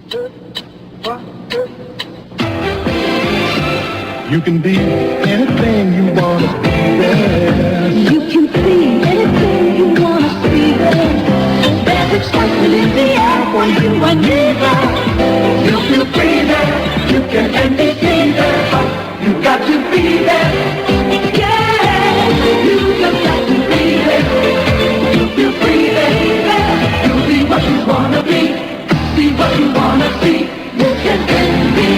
You can be anything you wanna be there. You can be anything you wanna be there. There's excitement in the air for you and me there. You feel free there. You can end me there, but you got to be there. Yeah, you just got to be there. You feel free there. You be what you wanna be what you wanna be. You can end me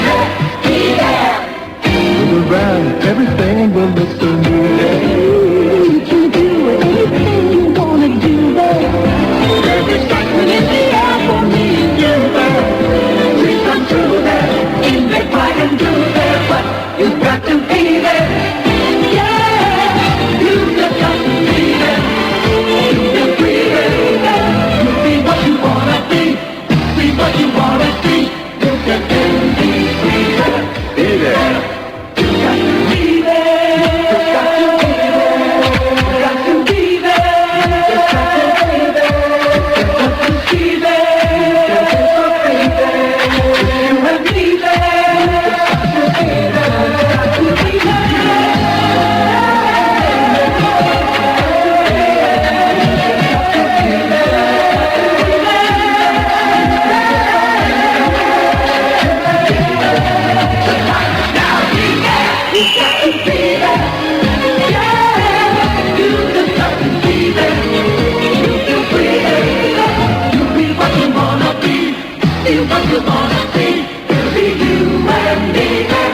there. Be there. Look around, everything will look so new there. You can do anything you wanna do there. There's excitement in the air for me and you there. Dreams come true there. In bed, quiet and do there, but you've got to be there. Yeah, you just got to be there. You can be there. You be what you wanna be what you wanna be. You can be there. Be there. You got to be there. You got to be there. You got to be there. You got to be there. You got to be there. You and me there. You got to be there. What you wanna be, be you and me there.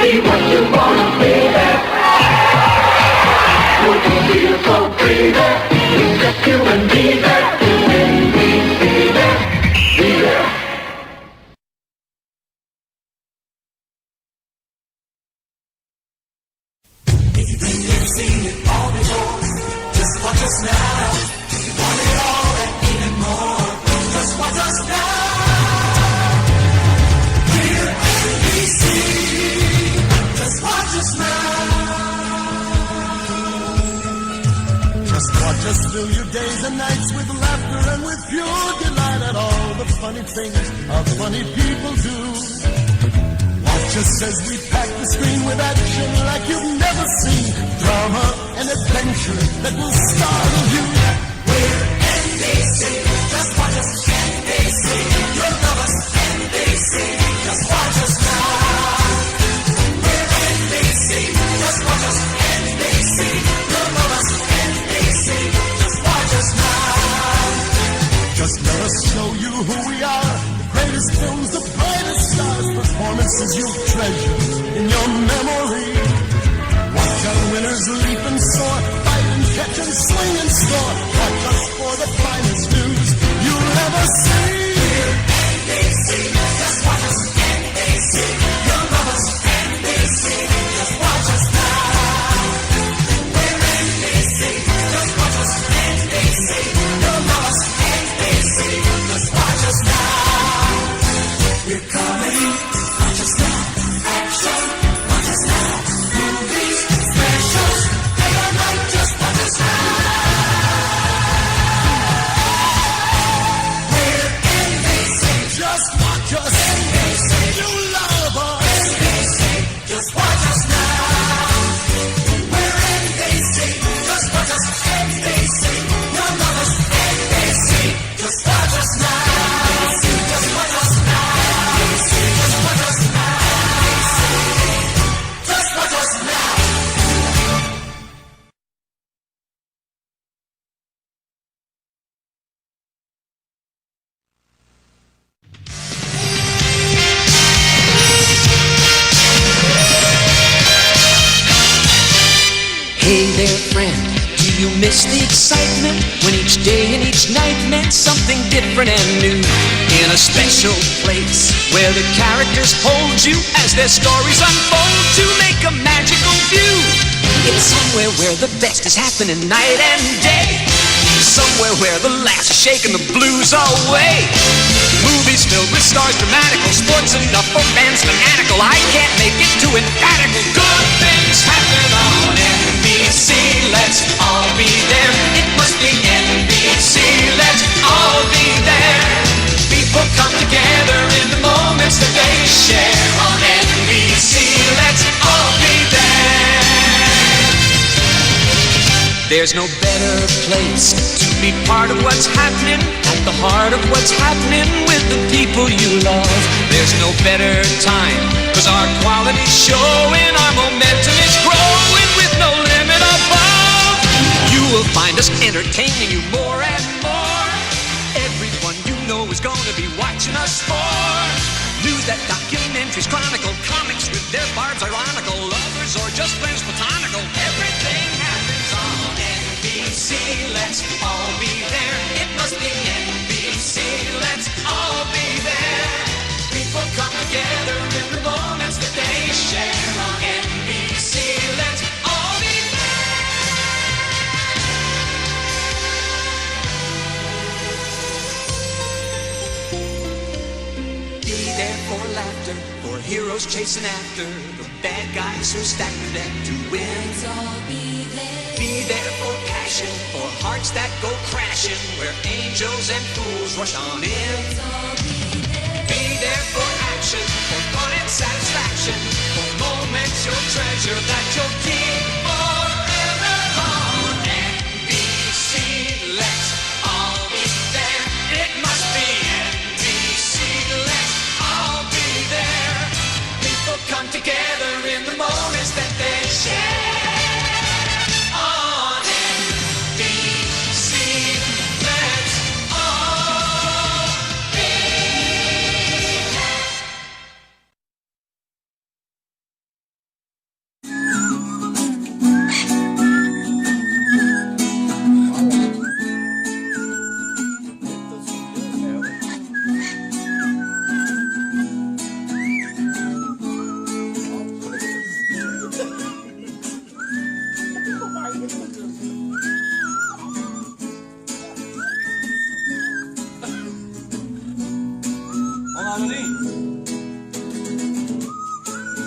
Be what you wanna be there. You can feel so free there. It's just you and me there. You and me, be there. Be there. If you think you've seen it all before, just watch us now. You want it all and even more. Just watch us now. We're NBC. Just watch us now. Just watch us fill your days and nights with laughter and with pure delight at all the funny things our funny people do. Watch us as we pack the screen with action like you've never seen. Drama and adventure that will startle you. We're NBC. Just watch us, NBC. You'll love us, NBC. Just watch us now. We're NBC. Just watch us, NBC. You'll love us, NBC. Just watch us now. Just let us show you who we are. The greatest films, the brightest stars, performances you'll treasure in your memory. Watch our winners leap and soar, fight and catch and swing and score. Watch us for the finest news you'll ever see. We're NBC, just watch us, NBC. You'll love us, NBC. Just watch us now. We're NBC, just watch us, NBC. You'll love us, NBC. Just watch us now. We're comedy, watch us now. Action, watch us now. Movies, specials, day or night, just watch us now. We're NBC, just watch us. NBC, you love us. NBC, just watch us now. We're NBC, just watch us. NBC, you love us. NBC, just watch us now. Just watch us now. Just watch us now. Just watch us now. Hey there, friend, do you miss the excitement when each day and each night meant something different and new? In a special place where the characters hold you as their stories unfold to make a magical view. It's somewhere where the best is happening night and day. Somewhere where the laughs are shaking the blues away. Movies filled with stars, dramatical, sports enough for fans fanatical. I can't make it too emphatically. Good things happen on NBC. Let's all be there. It must be NBC. Let's all be there. There's no better place to be part of what's happening, at the heart of what's happening with the people you love. There's no better time, 'cause our quality's showing, our momentum is growing with no limit above. You will find us entertaining you more and more. Everyone you know is gonna be watching us for news that documentaries chronicle, comics with their barbs ironical, lovers or just friends platonical. Everything happens on NBC. Let's all be there. It must be NBC. Let's all be there. People come together in the moments that they share on NBC. Let's all be there. Be there for laughter, for heroes chasing after the bad guys who stack the deck to win. Let's all be there. Be there for passion, for hearts that go crashing, where angels and fools rush on in. Let's all be there. Be there for action, for fun and satisfaction, for moments you'll treasure that you'll keep forever on NBC. Let's all be there. It must be NBC. Let's all be there. People come together in the moments that they share.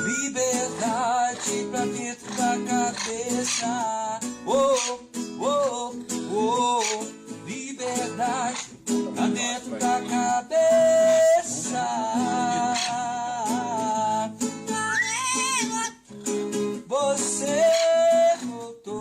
Liberdade pra dentro da cabeça. Oh, oh, oh. Liberdade pra dentro da cabeça. Você voltou.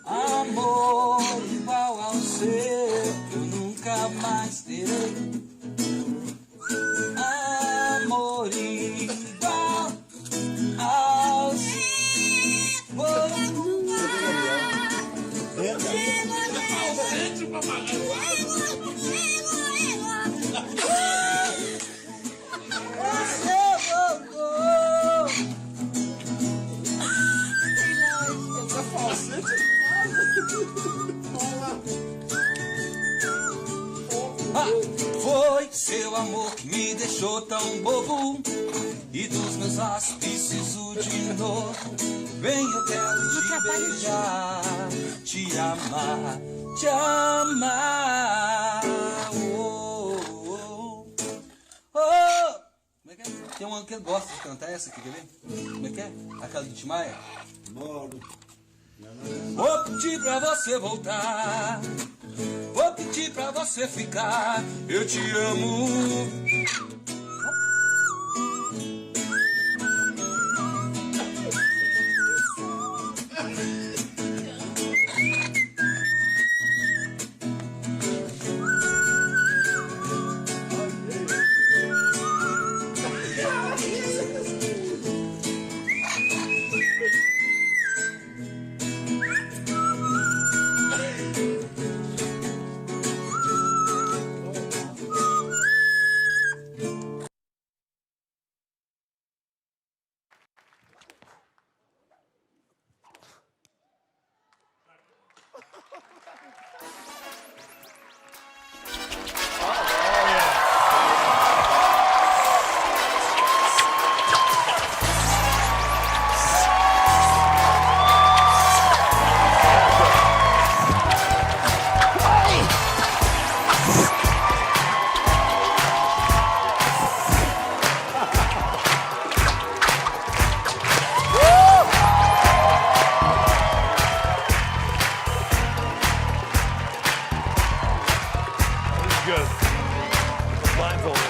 Amor igual ao seu eu nunca mais terei. Amor igual ao seu. Foi seu amor que me deixou tão bobo, e dos meus laços preciso de novo. Vem, eu quero te beijar, te amar, te amar. Oh, oh, oh. Como é que é? Tem uma que eu gosto de cantar, essa aqui, quer ver? Como é que é? Aquela do Timaya? Vou pedir pra você voltar, vou pedir pra você ficar, eu te amo. good. Blindfolded.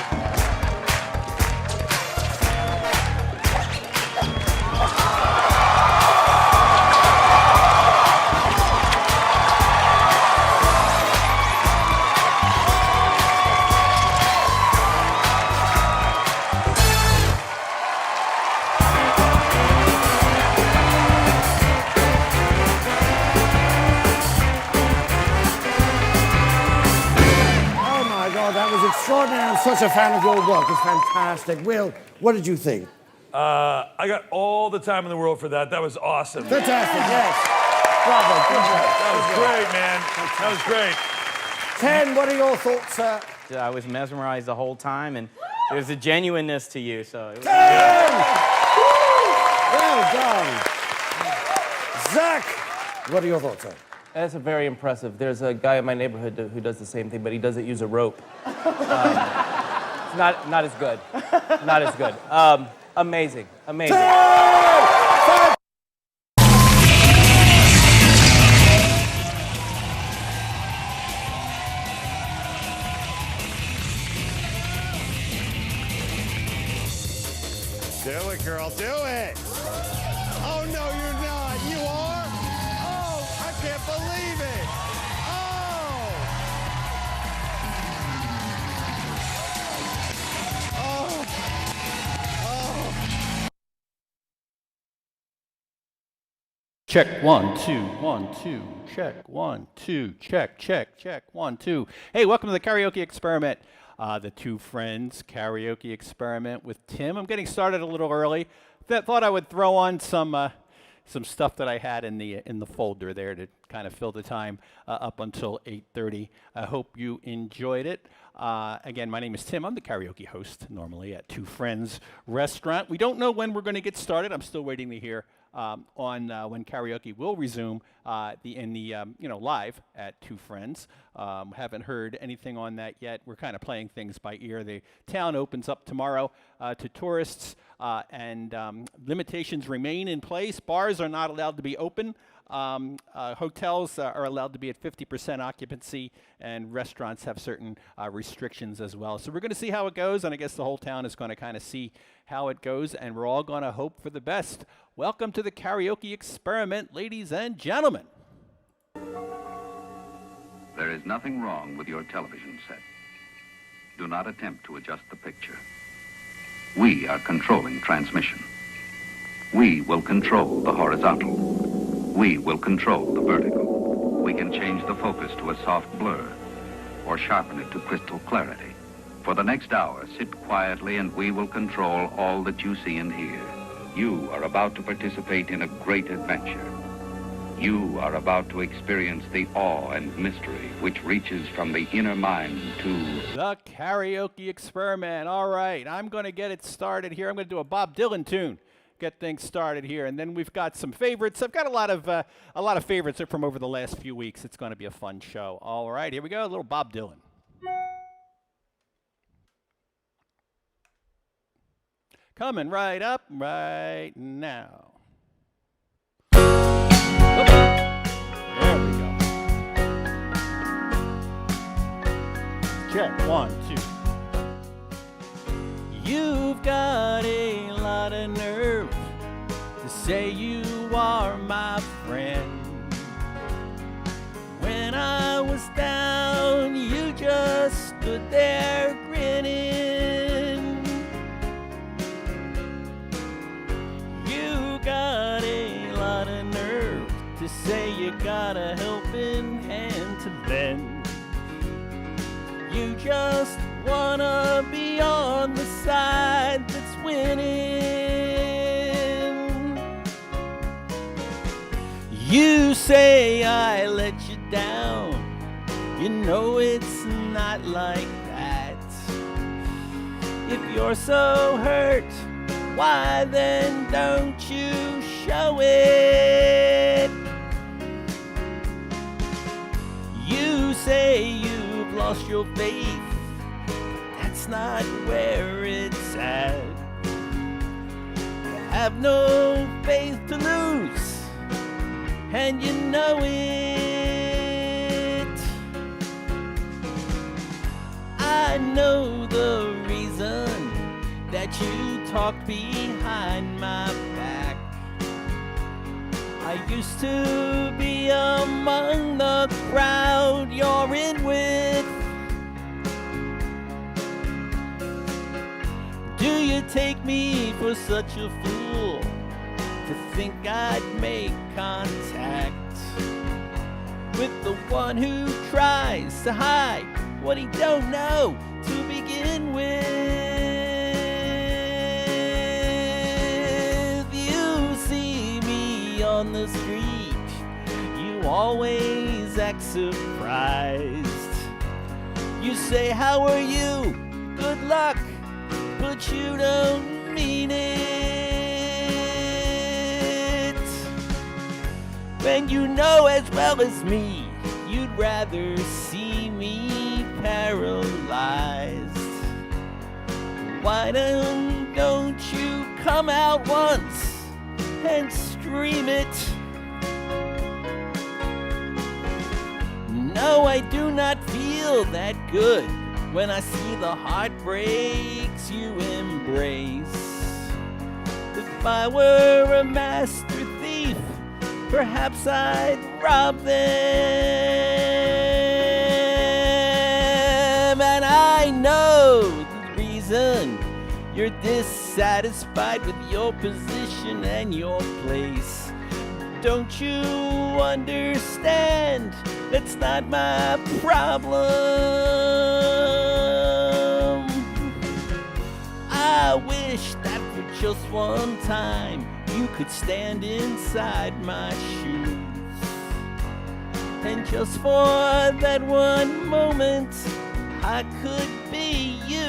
That was extraordinary. I'm such a fan of your work. It's fantastic. Will, what did you think? I got all the time in the world for that. That was awesome. Fantastic, yes. Bravo, good job. That was great, man. That was great. Ken, what are your thoughts, sir? I was mesmerized the whole time, and there's a genuineness to you, so... It was Ken! Well done. Zach, what are your thoughts, sir? That's very impressive. There's a guy in my neighborhood who does the same thing, but he doesn't use a rope. It's not as good. Not as good. Amazing. Amazing. Do it, girl, do it. Oh, no, you're not. You are? Oh, I can't believe it. Oh. Oh. Oh. Check 1 2 1 2. Check 1 2. Check 1 2. Hey, welcome to the karaoke experiment. The Two Friends karaoke experiment with Tim. I'm getting started a little early. Thought I would throw on some stuff that I had in the folder there to kind of fill the time up until 8:30. I hope you enjoyed it. Again, my name is Tim. I'm the karaoke host normally at Two Friends Restaurant. We don't know when we're going to get started. I'm still waiting to hear on when karaoke will resume live at Two Friends. Haven't heard anything on that yet. We're kind of playing things by ear. The town opens up tomorrow to tourists, and limitations remain in place. Bars are not allowed to be open. Hotels are allowed to be at 50% occupancy, and restaurants have certain restrictions as well. So we're going to see how it goes, and I guess the whole town is going to kind of see how it goes, and we're all going to hope for the best. Welcome to the karaoke experiment, ladies and gentlemen. There is nothing wrong with your television set. Do not attempt to adjust the picture. We are controlling transmission. We will control the horizontal. We will control the vertical. We can change the focus to a soft blur or sharpen it to crystal clarity. For the next hour, sit quietly and we will control all that you see and hear. You are about to participate in a great adventure. You are about to experience the awe and mystery which reaches from the inner mind to... The karaoke experiment. All right, I'm going to get it started here. I'm going to do a Bob Dylan tune. Get things started here, and then we've got some favorites. I've got a lot of favorites from over the last few weeks. It's going to be a fun show. All right, here we go. A little Bob Dylan. Coming right up right now. There we go. Check 1 2. You've got a lot of nerve to say you are my friend. When I was down, you just stood there grinning. You got a lot of nerve to say you got a helping hand to lend. You just wanna be on the side that's winning. You say I let you down. You know it's not like that. If you're so hurt, why then don't you show it? You say you've lost your faith. That's not where it's at. You have no faith to lose, and you know it. I know the reason that you talked behind my back. I used to be among the crowd you're in with. Do you take me for such a fool to think I'd make contact with the one who tries to hide what he don't know to begin with? You see me on the street, you always act surprised. You say, how are you? Good luck, but you don't mean it. When you know as well as me, you'd rather see me paralyzed. Why don't you come out once and scream it? No, I do not feel that good when I see the heartbreaks you embrace. If I were a master thief, perhaps I'd rob them. And I know the reason you're dissatisfied with your position and your place. Don't you understand? That's not my problem. I wish that for just one time you could stand inside my shoes. And just for that one moment, I could be you.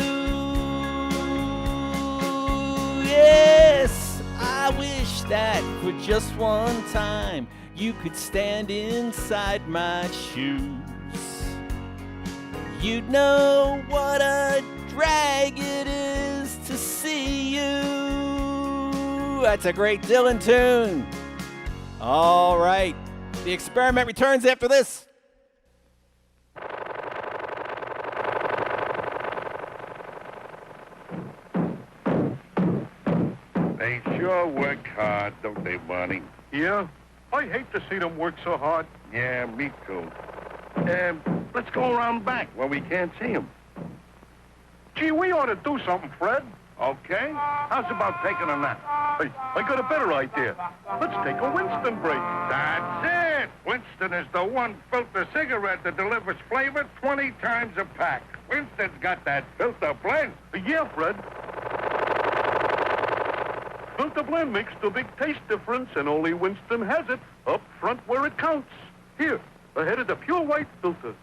Yes, I wish that for just one time you could stand inside my shoes. You'd know what a drag it is to see you. That's a great Dylan tune. All right, the experiment returns after this. They sure work hard, don't they, Barney? Yeah? I hate to see them work so hard. Yeah, me too. Let's go around back where we can't see them. Gee, we ought to do something, Fred. Okay? How's about taking a nap? Hey, I got a better idea. Let's take a Winston break. That's it! Winston is the one filter cigarette that delivers flavor 20 times a pack. Winston's got that filter blend. Yeah, Fred. Filter blend makes the big taste difference, and only Winston has it up front where it counts. Here, ahead of the pure white filter.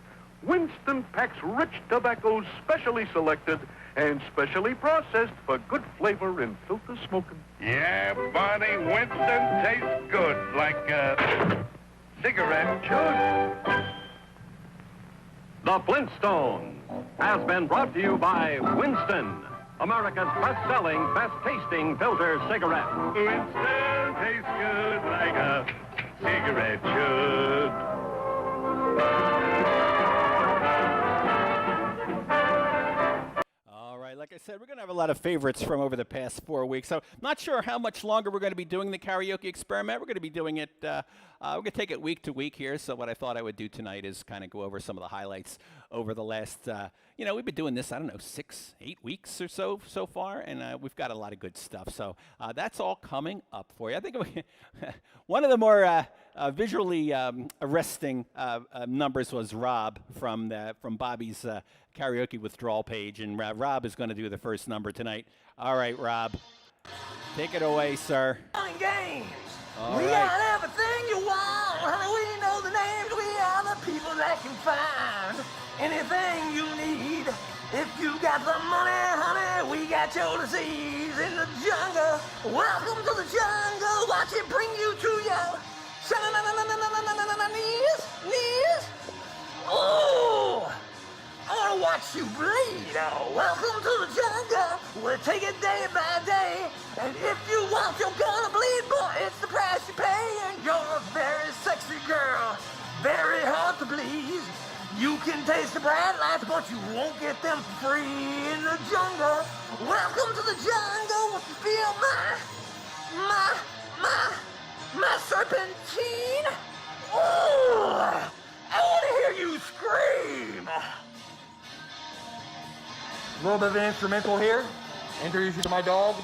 Winston packs rich tobaccos specially selected and specially processed for good flavor in filter smoking. Yeah, Barney, Winston tastes good, like a cigarette should. The Flintstones has been brought to you by Winston, America's best-selling, best-tasting filter cigarette. Winston tastes good like a cigarette should. Like I said, we're going to have a lot of favorites from over the past 4 weeks. So not sure how much longer we're going to be doing the karaoke experiment. We're going to be doing it, we're going to take it week to week here. So what I thought I would do tonight is kind of go over some of the highlights over the last, we've been doing this, 6-8 weeks or so far. And we've got a lot of good stuff. So that's all coming up for you. I think one of the more visually arresting numbers was Rob from Bobby's karaoke withdrawal page, and Rob is going to do the first number tonight. All right, Rob, take it away, sir. Games. All We right. got everything you want, honey. We know the names. We are the people that can find anything you need. If you got the money, honey, we got your disease in the jungle. Welcome to the jungle. Watch it bring you to your knees. Ooh. I want to watch you bleed. Welcome to the jungle. We'll take it day by day. And if you want, you're gonna bleed, boy. It's the price you pay. And you're a very sexy girl. Very hard to please. You can taste the bright lights, but you won't get them free in the jungle. Welcome to the jungle. Feel my serpentine. Oh, I want to hear you scream. A little bit of an instrumental here. Introduce you to my dog.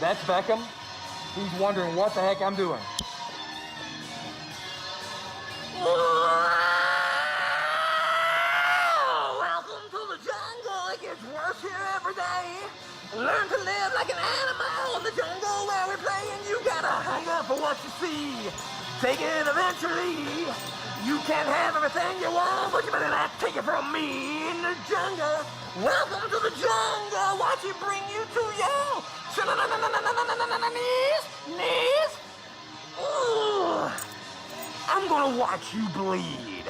That's Beckham. He's wondering what the heck I'm doing. Welcome to the jungle. It gets worse here every day. Learn to live like an animal in the jungle where we play, and you gotta hang up for what you see. Take it eventually. You can't have everything you want, but you better not take it from me in the jungle. Welcome to the jungle. Watch it bring you to your knees. Ooh. I'm gonna watch you bleed.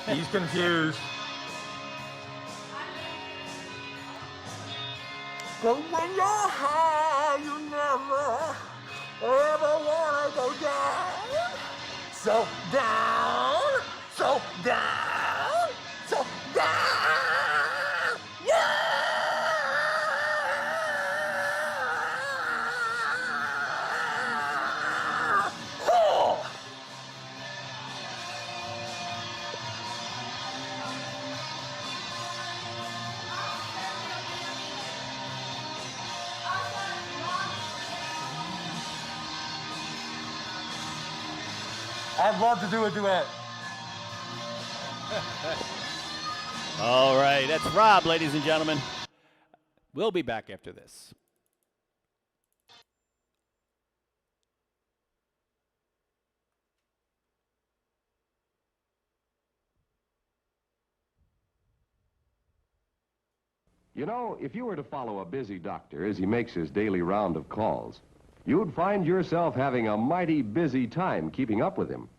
He's confused. But when you're high, you never, ever wanna go down. So down, so down, so down. Yeah! Oh! I'd love to do a duet. All right, that's Rob, ladies and gentlemen. We'll be back after this. You know, if you were to follow a busy doctor as he makes his daily round of calls, you'd find yourself having a mighty busy time keeping up with him.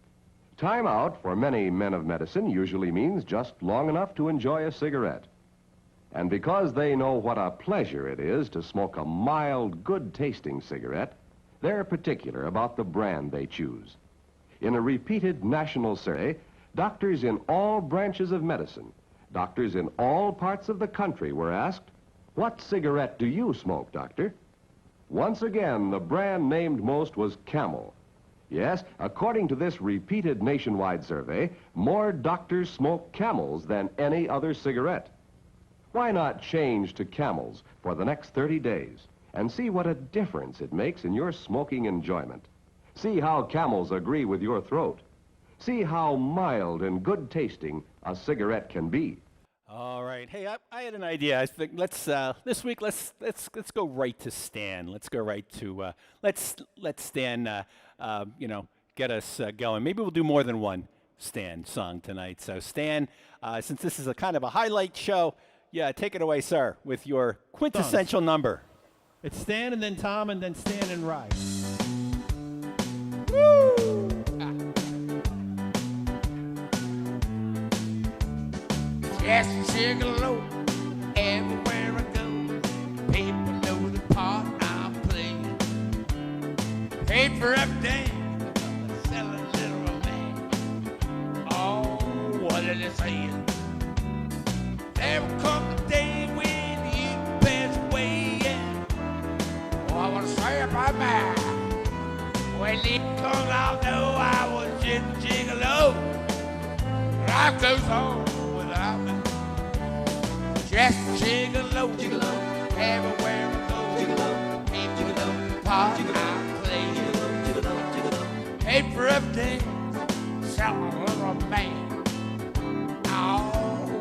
Time out for many men of medicine usually means just long enough to enjoy a cigarette. And because they know what a pleasure it is to smoke a mild, good-tasting cigarette, they're particular about the brand they choose. In a repeated national survey, doctors in all branches of medicine, doctors in all parts of the country were asked, "What cigarette do you smoke, doctor?" Once again, the brand named most was Camel. Yes, according to this repeated nationwide survey, more doctors smoke Camels than any other cigarette. Why not change to Camels for the next 30 days and see what a difference it makes in your smoking enjoyment? See how Camels agree with your throat. See how mild and good tasting a cigarette can be. All right. Hey, I had an idea. I think this week let's go right to Stan. Let's go right to let's Stan get us going. Maybe we'll do more than one Stan song tonight. So Stan, since this is a kind of a highlight show, yeah, take it away, sir, with your quintessential number. It's Stan and then Tom and then Stan and Rye. Woo! Just a gigolo everywhere I go. People know the part I'm playing. Paid for everything, selling little romance. Oh, what are they saying? There will come the day when you pass away. Yeah. Oh, I want to say about that. When it comes, I'll know I was just a gigolo. Life goes on. Just gigolo, gigolo, everywhere I go, gigolo, hey, gigolo, part I play, gigolo, gigolo, gigolo, hey, for everything, selling a little man, oh,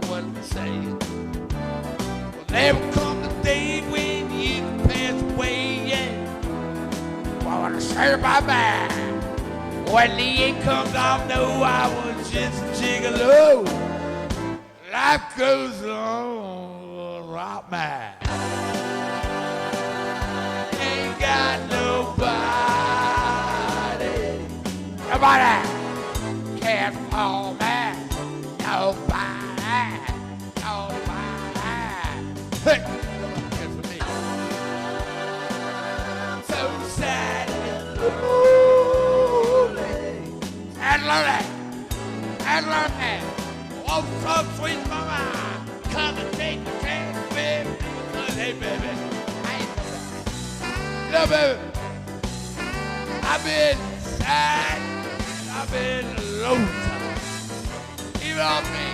what to say, well, there will come the day when you pass away, yeah, well, I want to say bye-bye, when the end comes, I'll know I was just a gigolo, life goes on. Rock man. Ain't got nobody. Nobody can't hold me. Nobody. Nobody. Hey, that's for me. So sad and lonely. And lonely. and learn that. Oh, some sweet mama, come and take a chance with me. Hey, baby, I ain't know that. No, baby, I've been sad, I've been lonesome. Even on me,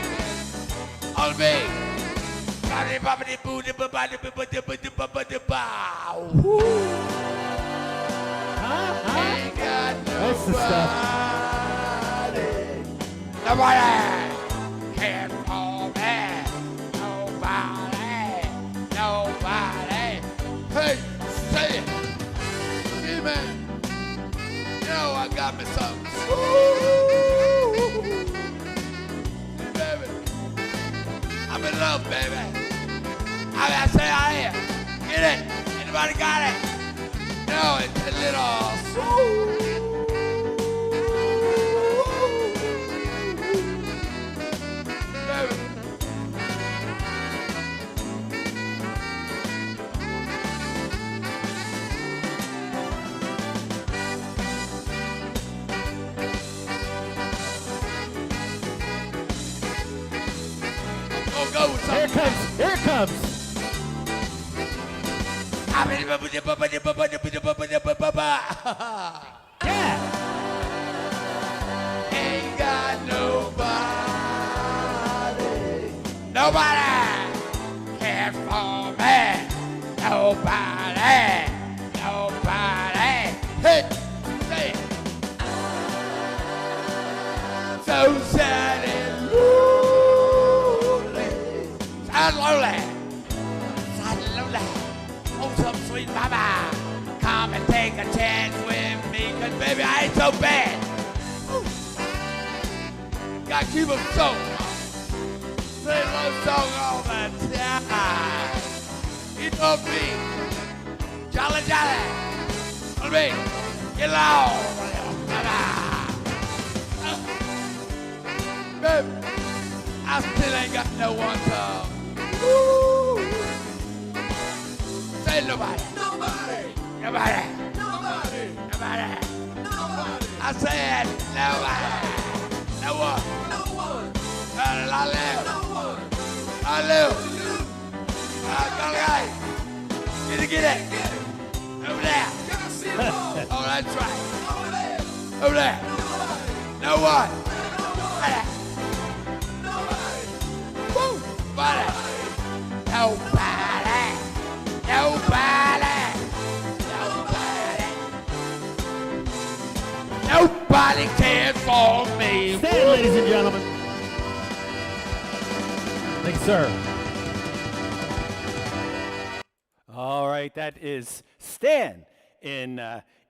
on me. Ain't got That's the stuff. nobody care for me. Nobody. Hey, say it. See, man. You know I got me something. Hey, baby. I'm in love, baby. I say I am. Get it? Anybody got it? No, it's a little. Baby. Go with Here it comes. Here it comes. Yeah. Ain't got nobody. Nobody care for me. Nobody. Hey, say it. So sad and lonely. Sad lonely. Oh, some sweet mama, come and take a chance with me, cause baby, I ain't so bad. Ooh. Gotta keep them so. Say love song all the time. You know me, jolly. On me, get low, mama. Baby, I still ain't got no one to. Ooh. Say nobody. Nobody. I said nobody. No one. I live. Get it. Over there. Oh, that's right. Over there. No one. Woo. Nobody. Nobody cares for me. Stand, ladies and gentlemen. Thank you, sir. All right, that is Stan in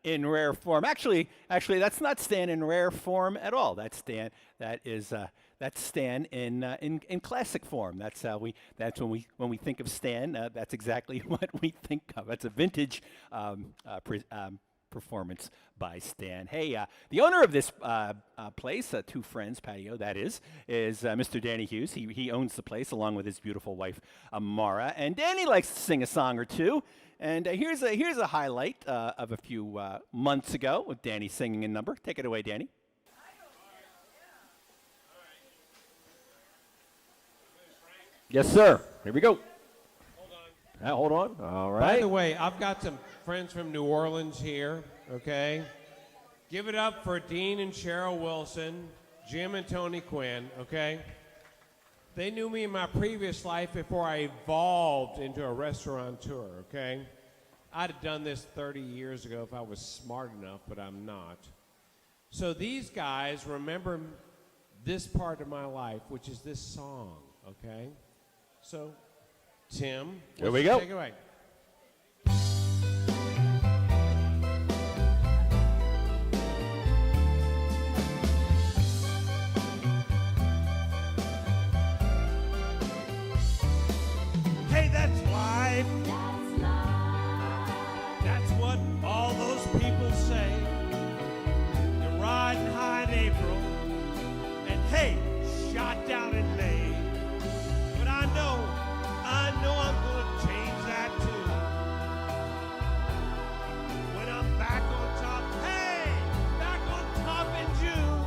rare form. Actually, that's not Stan in rare form at all. That's Stan. That's Stan in classic form. That's when we think of Stan. That's exactly what we think of. That's a vintage performance by Stan. Hey, the owner of this place, Two Friends Patio, that is Mr. Danny Hughes. He owns the place along with his beautiful wife, Mara. And Danny likes to sing a song or two. And here's a highlight of a few months ago with Danny singing a number. Take it away, Danny. Yes, sir. Here we go. Hold on. All right. By the way, I've got some friends from New Orleans here, okay? Give it up for Dean and Cheryl Wilson, Jim and Tony Quinn, okay? They knew me in my previous life before I evolved into a restaurateur, okay? I'd have done this 30 years ago if I was smart enough, but I'm not. So these guys remember this part of my life, which is this song, okay? So, Tim, here we go. Take it away. Hey, that's life. That's what all those people say. You're riding high in April, and hey, shot down in May. But I know I'm gonna change that too. When I'm back on top, hey, back on top in June.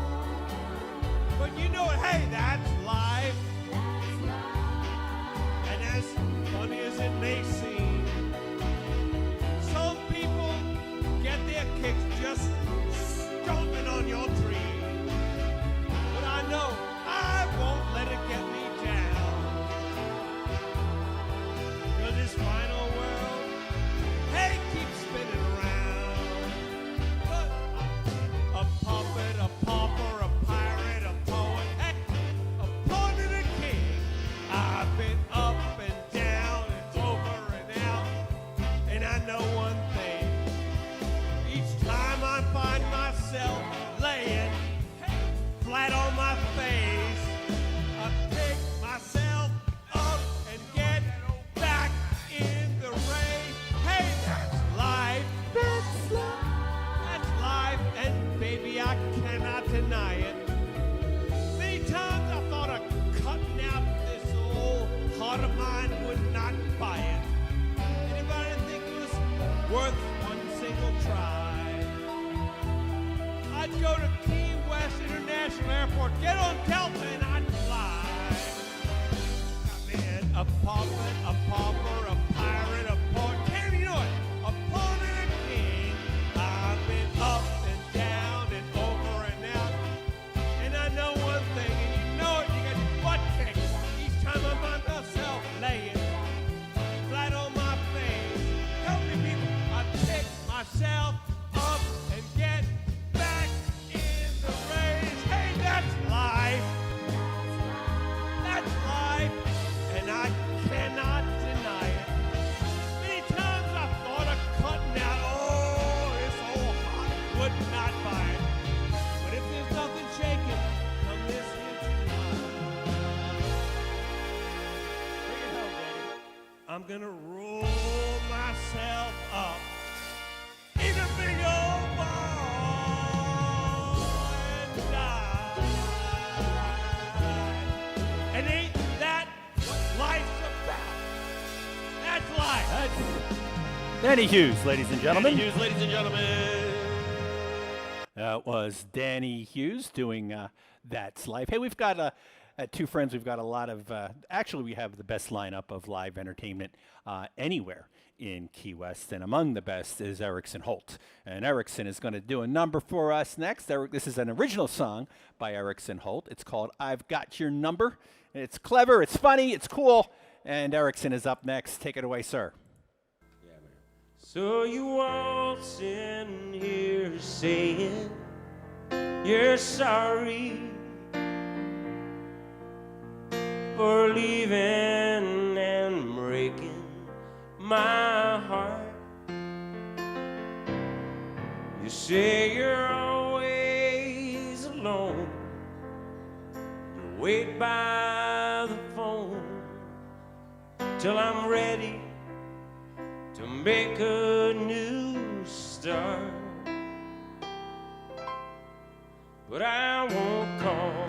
But you know, hey, that's life. And as funny as it may seem, some people get their kicks just stomping on your tree. But I know I won't let it get me down. 'Cause this final world, hey, keeps spinning around. But a puppet, a pauper, a pirate, a poet, heck, a pawn and a king. I've been up and down and over and out, and I know one thing. Each time I find myself laying flat on my face, I pick myself up and get back in the race. Hey, that's life. That's life. That's life, and baby, I cannot deny it. Many times I thought of cutting out this old heart of mine would not buy it. Anybody think it was worth one single try? I'd go to Key West International Airport, get on Delta, and I'd fly. I've been a puppet, a pauper, a pirate, a poet. Damn, you know it. A pawn and a king. I've been up and down and over and out. And I know one thing, and you know it, you get your butt kicked each time I find myself laying flat on my face. Help me, people. I pick myself up and get back in the race. Hey, that's life. That's life, and I cannot deny it. Many times I thought of cutting out, oh, this old heart would not buy it. But if there's nothing shaking, come this here tonight. Bring it home, baby. I'm gonna roll myself up in a big old ball and die. And ain't that what life's about? That's life. Danny Hughes, ladies and gentlemen. Danny Hughes, ladies and gentlemen. That was Danny Hughes doing That's Life. Hey, we've got at Two Friends, we've got a lot of, actually we have the best lineup of live entertainment anywhere in Key West, and among the best is Erickson Holt. And Erickson is going to do a number for us next. This is an original song by Erickson Holt. It's called I've Got Your Number. It's clever, it's funny, it's cool, and Erickson is up next. Take it away, sir. So you waltz in here saying you're sorry for leaving and breaking my heart. You say you're always alone. You wait by the phone till I'm ready to make a new start. But I won't call,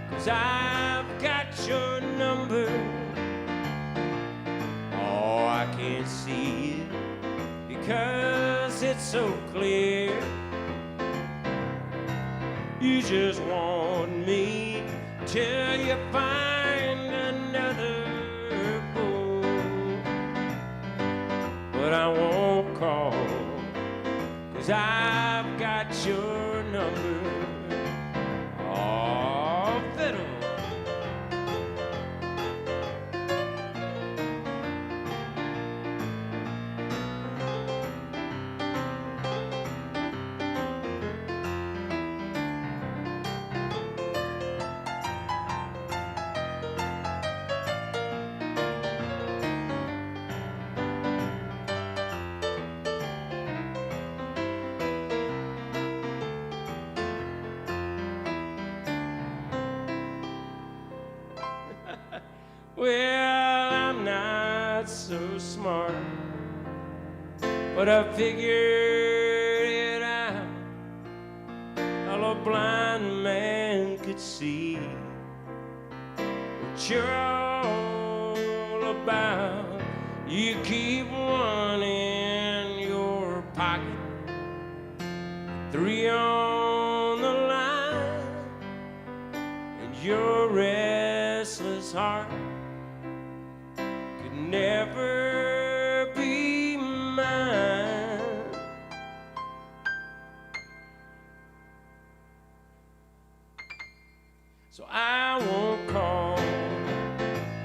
'cause I've got your number. Oh, I can't see it because it's so clear. You just want me till you find another fool. But I won't call, 'cause I've got your number. Oh, fiddle. Well, I'm not so smart, but I figured it out. All a blind man could see what you're all about. You keep one in your pocket, 3 on the line. your restless heart could never be mine. So I won't call,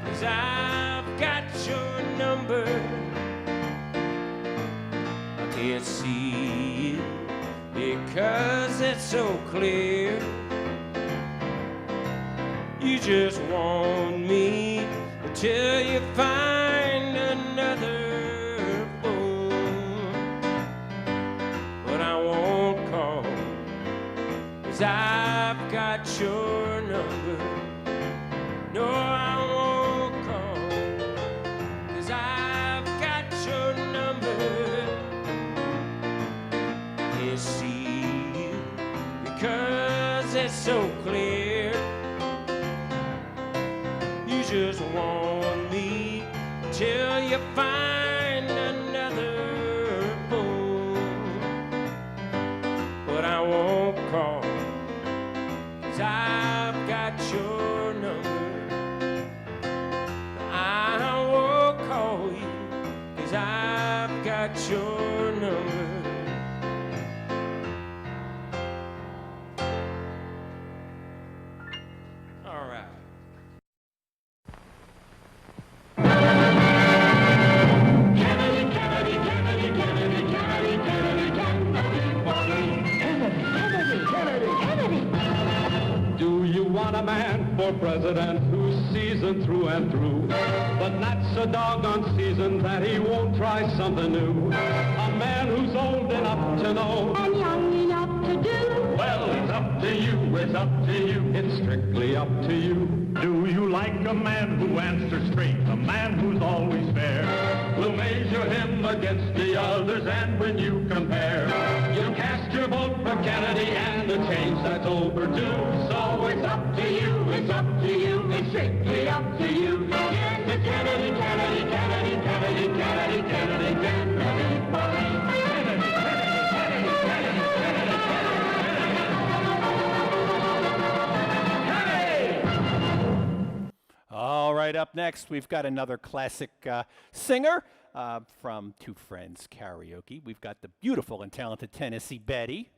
'cause I've got your number. I can't see it because it's so clear. You just want me until you find another fool. But I won't call, 'cause I've got your number. No, I won't call, 'cause I've got your number. Can't see you because it's so clear. You just want me till you find another fool. But I won't call, 'cause I've got your number. I won't call you, 'cause I've got your number. All right. Do you want a man for president who's seasoned through and through, but not so doggone seasoned that he won't try something new? A man who's old enough to know and young enough to do. Well, it's up to you, it's up to you, it's strictly up to you. Do you like a man who answers straight, a man who's always fair? We'll measure him against the others, and when you compare, you cast your vote for Kennedy and the change that's overdue. So it's up to you, it's up to you, it's strictly up to you. Yes, it's Kennedy, Kennedy, Kennedy, Kennedy, Kennedy, Kennedy, Kennedy, boy. All right, up next, we've got another classic singer from Two Friends Karaoke. We've got the beautiful and talented Tennessee Betty.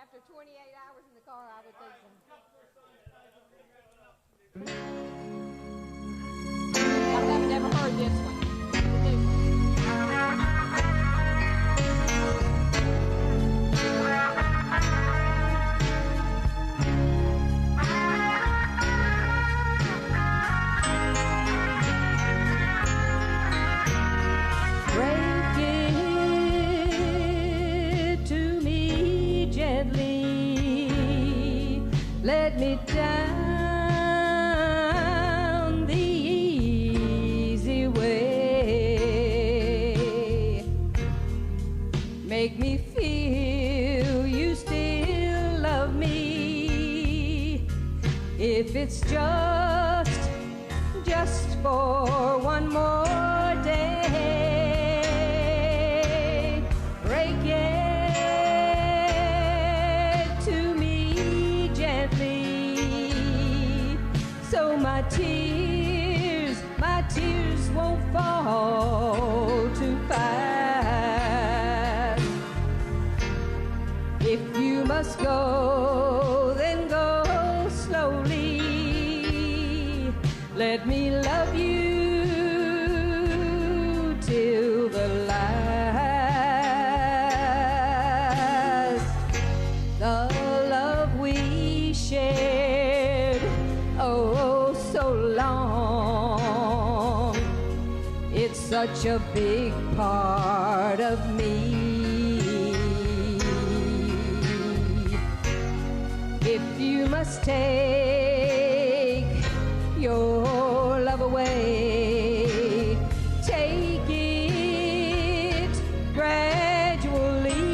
After 28 hours in the car, I would think so. I've never heard this one. Let me down the easy way. Make me feel you still love me. If it's just for one more day, break it to me gently, so my tears won't fall too fast. If you must go, then go slowly. Let me love you till the last. The love we shared, oh, so long. It's such a big part of me. If you must take your love away, take it gradually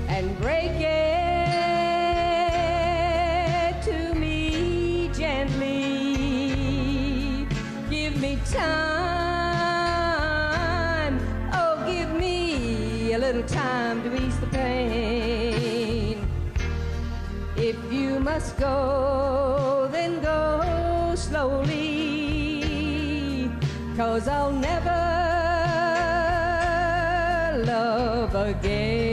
and break it to me gently. Give me time little time to ease the pain. If you must go, then go slowly, 'cause I'll never love again.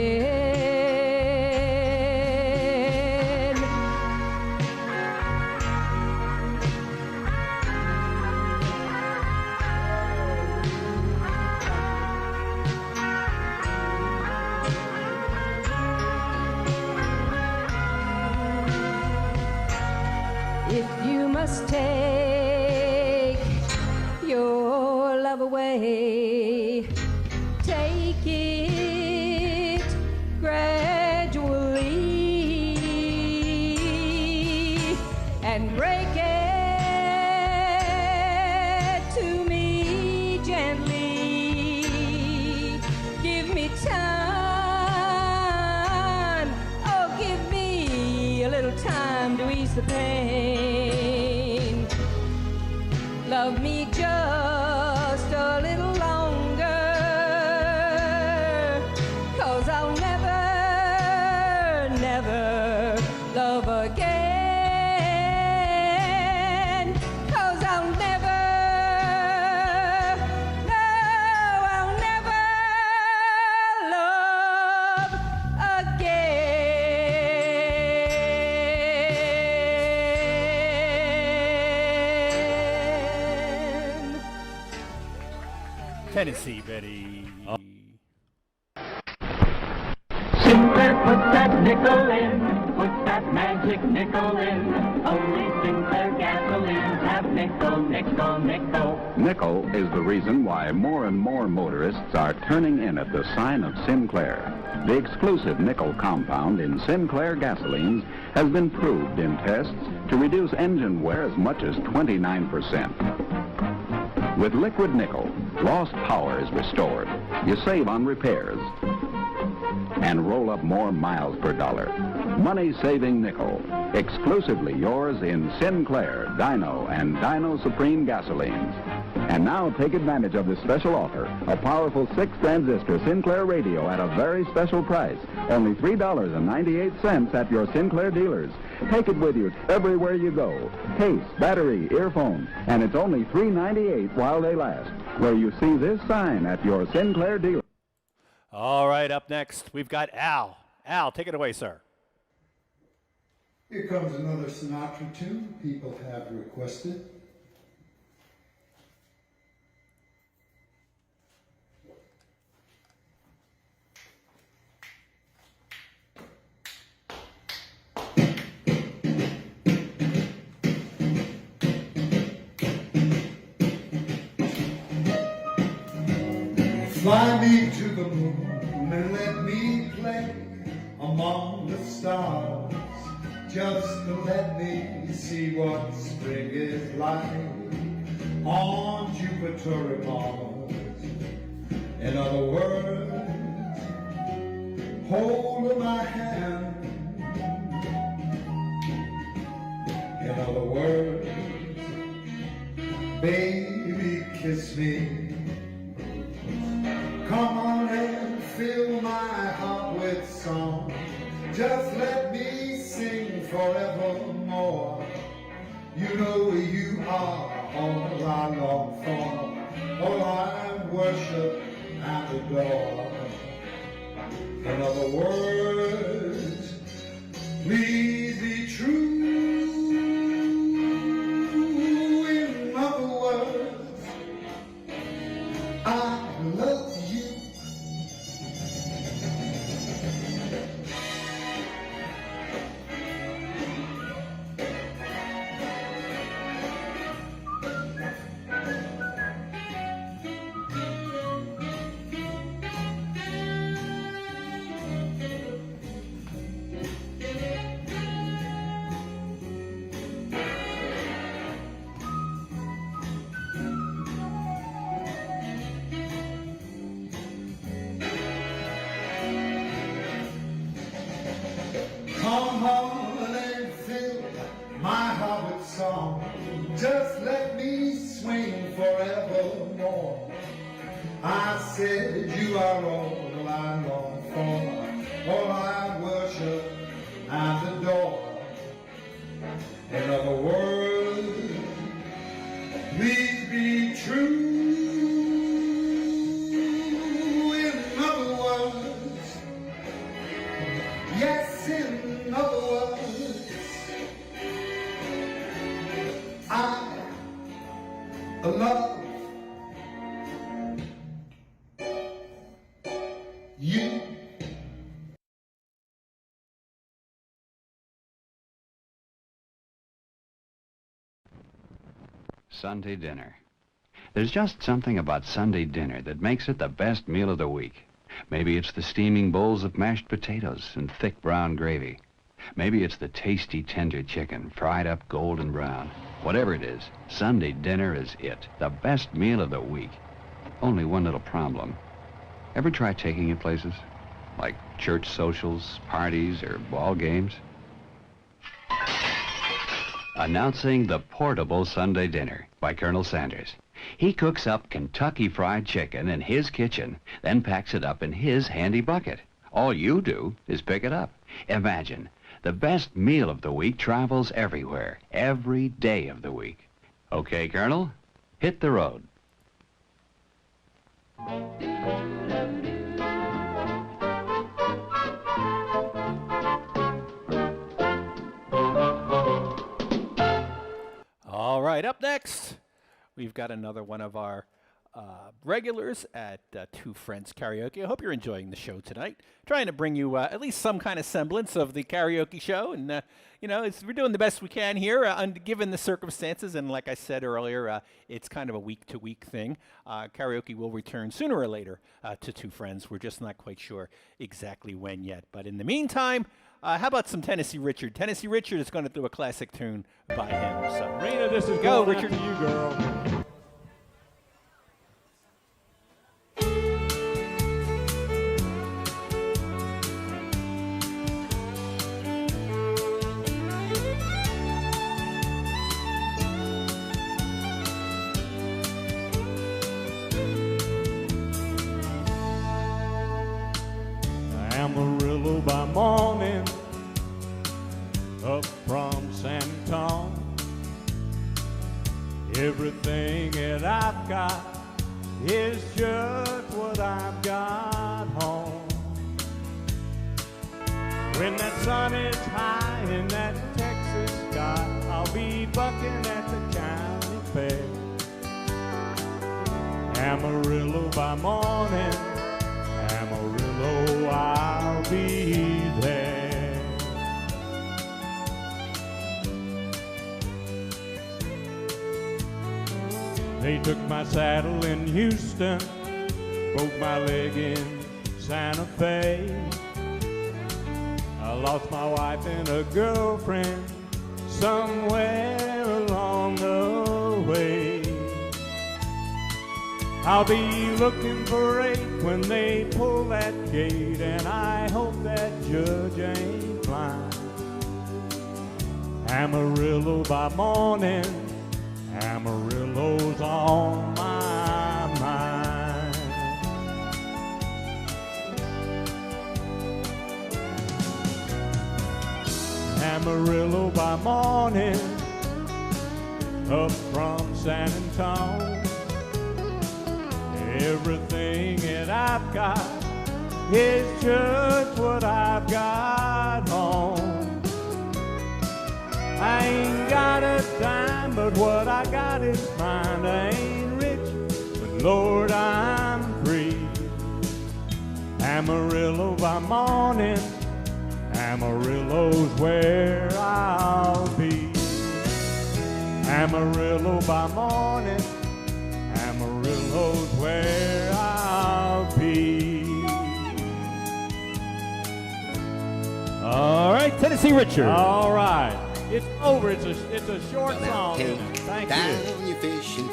If you must take your love away, take it gradually and break it to me gently. Give me time, oh give me a little time to ease the pain. Love me just a little longer, 'cause I'll never, never love again. 'Cause I'll never, no, I'll never love again. Tennessee, Betty. Sinclair, put that nickel in, put that magic nickel in. Only Sinclair gasolines have nickel, nickel, nickel. Nickel is the reason why more and more motorists are turning in at the sign of Sinclair. The exclusive nickel compound in Sinclair gasolines has been proved in tests to reduce engine wear as much as 29%. With liquid nickel, lost power is restored. You save on repairs and roll up more miles per dollar. Money-saving nickel, exclusively yours in Sinclair, Dino, and Dino Supreme gasolines. And now take advantage of this special offer, a powerful 6-transistor Sinclair radio at a very special price, only $3.98 at your Sinclair dealers. Take it with you everywhere you go. Case, battery, earphone, and it's only $3.98 while they last, where you see this sign at your Sinclair dealer. All right, up next, we've got Al. Al, take it away, sir. Here comes another Sinatra tune people have requested. Fly me to the moon and let me play among the stars, just to let me see what spring is like on Jupiter and Mars. In other words, hold my hand. In other words, baby, kiss me. Come on and fill my heart with song. Just let me sing forevermore. You know you are all I long for, all I worship and adore. In other words, please be true. In other words, I love you. Come on and fill my heart with song. Just let me swing forevermore. I said you are all I long for, all I worship and adore. In other words, please be true. In other words, yes, in other words, I love you. Sunday dinner. There's just something about Sunday dinner that makes it the best meal of the week. Maybe it's the steaming bowls of mashed potatoes and thick brown gravy. Maybe it's the tasty tender chicken fried up golden brown. Whatever it is, Sunday dinner is it. The best meal of the week. Only one little problem. Ever try taking it places? Like church socials, parties, or ball games? Announcing the portable Sunday dinner by Colonel Sanders. He cooks up Kentucky Fried Chicken in his kitchen, then packs it up in his handy bucket. All you do is pick it up. Imagine, the best meal of the week travels everywhere, every day of the week. Okay, Colonel, hit the road. All right, up next, we've got another one of our regulars at Two Friends Karaoke. I hope you're enjoying the show tonight. Trying to bring you at least some kind of semblance of the karaoke show. And, you know, we're doing the best we can here, given the circumstances. And like I said earlier, it's kind of a week-to-week thing. Karaoke will return sooner or later to Two Friends. We're just not quite sure exactly when yet. But in the meantime, how about some Tennessee Richard? Tennessee Richard is going to do a classic tune by him. So, Rena, this is go, going Richard. after you, girl. Amarillo by morning, up from San Antonio. Everything that I've got is just what I've got home. When that sun is high in that Texas sky, I'll be bucking at the county fair. Amarillo by morning, Amarillo, I'll be there. They took my saddle in Houston, broke my leg in Santa Fe. I lost my wife and a girlfriend somewhere along the way. I'll be looking for eight when they pull that gate, and I hope that judge ain't blind. Amarillo by morning, Amarillo's on my mind. Amarillo by morning, up from San Antonio. Everything that I've got is just what I've got home. I ain't got a dime, but what I got is mine. I ain't rich, but Lord, I'm free. Amarillo by morning, Amarillo's where I'll be. Amarillo by morning, Amarillo's where I'll be. All right, Tennessee Richard. All right. It's over. It's a short song. Thank you. Your fishing.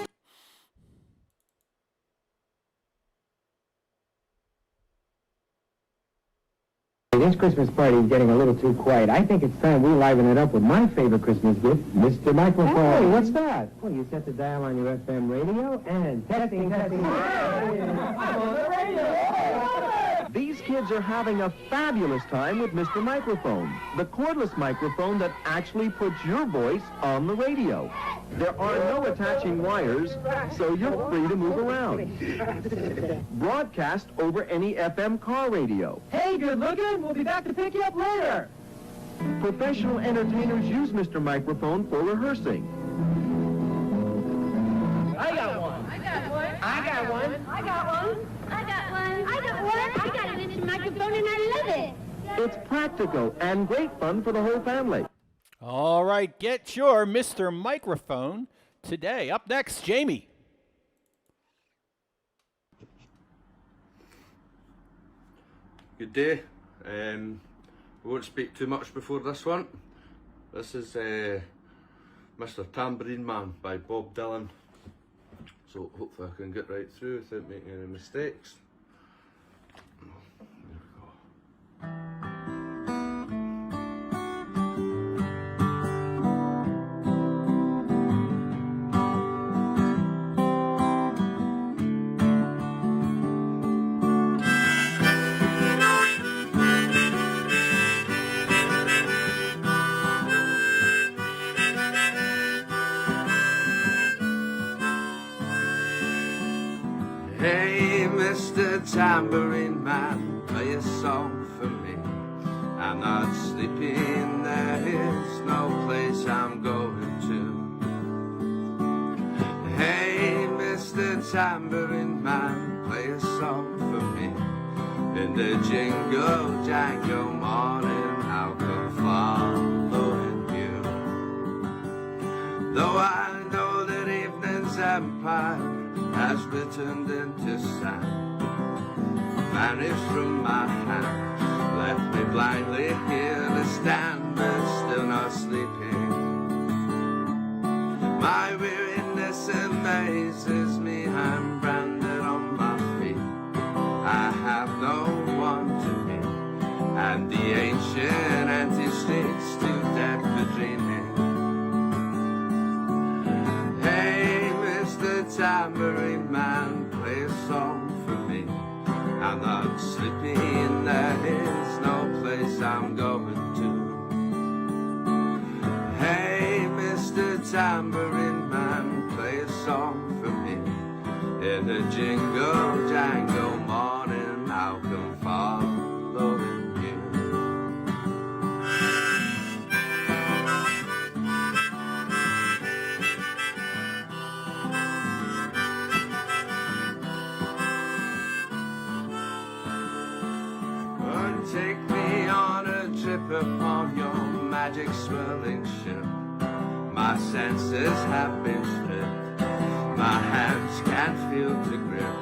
This Christmas party is getting a little too quiet. I think it's time we liven it up with my favorite Christmas gift, Mr. Microphone. Hey, what's that? Well, you set the dial on your FM radio and testing. I'm on the radio. These kids are having a fabulous time with Mr. Microphone, the cordless microphone that actually puts your voice on the radio. There are no attaching wires, so you're free to move around. Broadcast over any FM car radio. Hey, good looking. We'll be back to pick you up later. Professional entertainers use Mr. Microphone for rehearsing. I got one. I got one. I got one. I got one. I got one. I got one. I got an instant microphone and I love it. It's practical and great fun for the whole family. All right, get your Mr. Microphone today. Up next, Jamie. Good day. We won't speak too much before this one. This is Mr. Tambourine Man by Bob Dylan. So hopefully I can get right through without making any mistakes. Hey, Mr. Tambourine Man, play a song for me. I'm not sleeping, there is no place I'm going to. Hey, Mr. Tambourine Man, play a song for me. In the jingle jangle morning, I'll come following you. Though I know that evening's empire has returned into sand, vanished from my hand, left me blindly here to stand, but still not sleeping. My weariness amazes me, I'm branded on my feet. I have no one to meet, and the ancient empty streets too dead for dreaming. Hey, Mr. Tambourine Man, play a song for me. I'm not sleeping, there is no place I'm going to. Hey, Mr. Tambourine Man, play a song for me. In the jingle jangle morning, I'll come following you. Take me on a trip upon your magic swirling ship. My senses have been stripped, my hands can't feel to grip,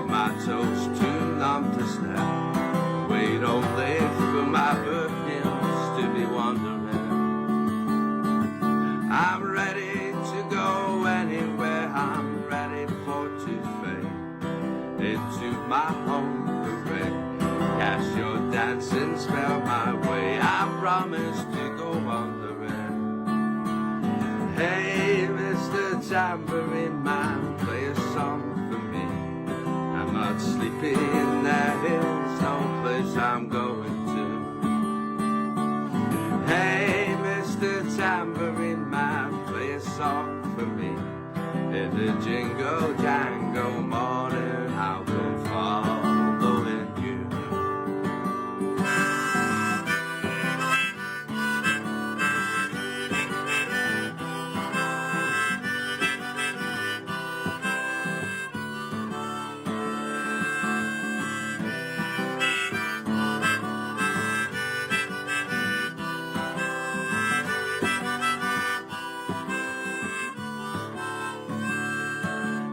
my toes too numb to step. Wait only for my burdens to be wandering. I'm ready to go anywhere, I'm ready for to fade into my home parade. Cast your dancing spell my way, I promise to go wandering. Hey, Mr. Tambourine Man, play a song for me. I'm not sleeping, there is no place I'm going to. Hey, Mr. Tambourine Man, play a song for me. In the jingle jangle morning, I'll come following you.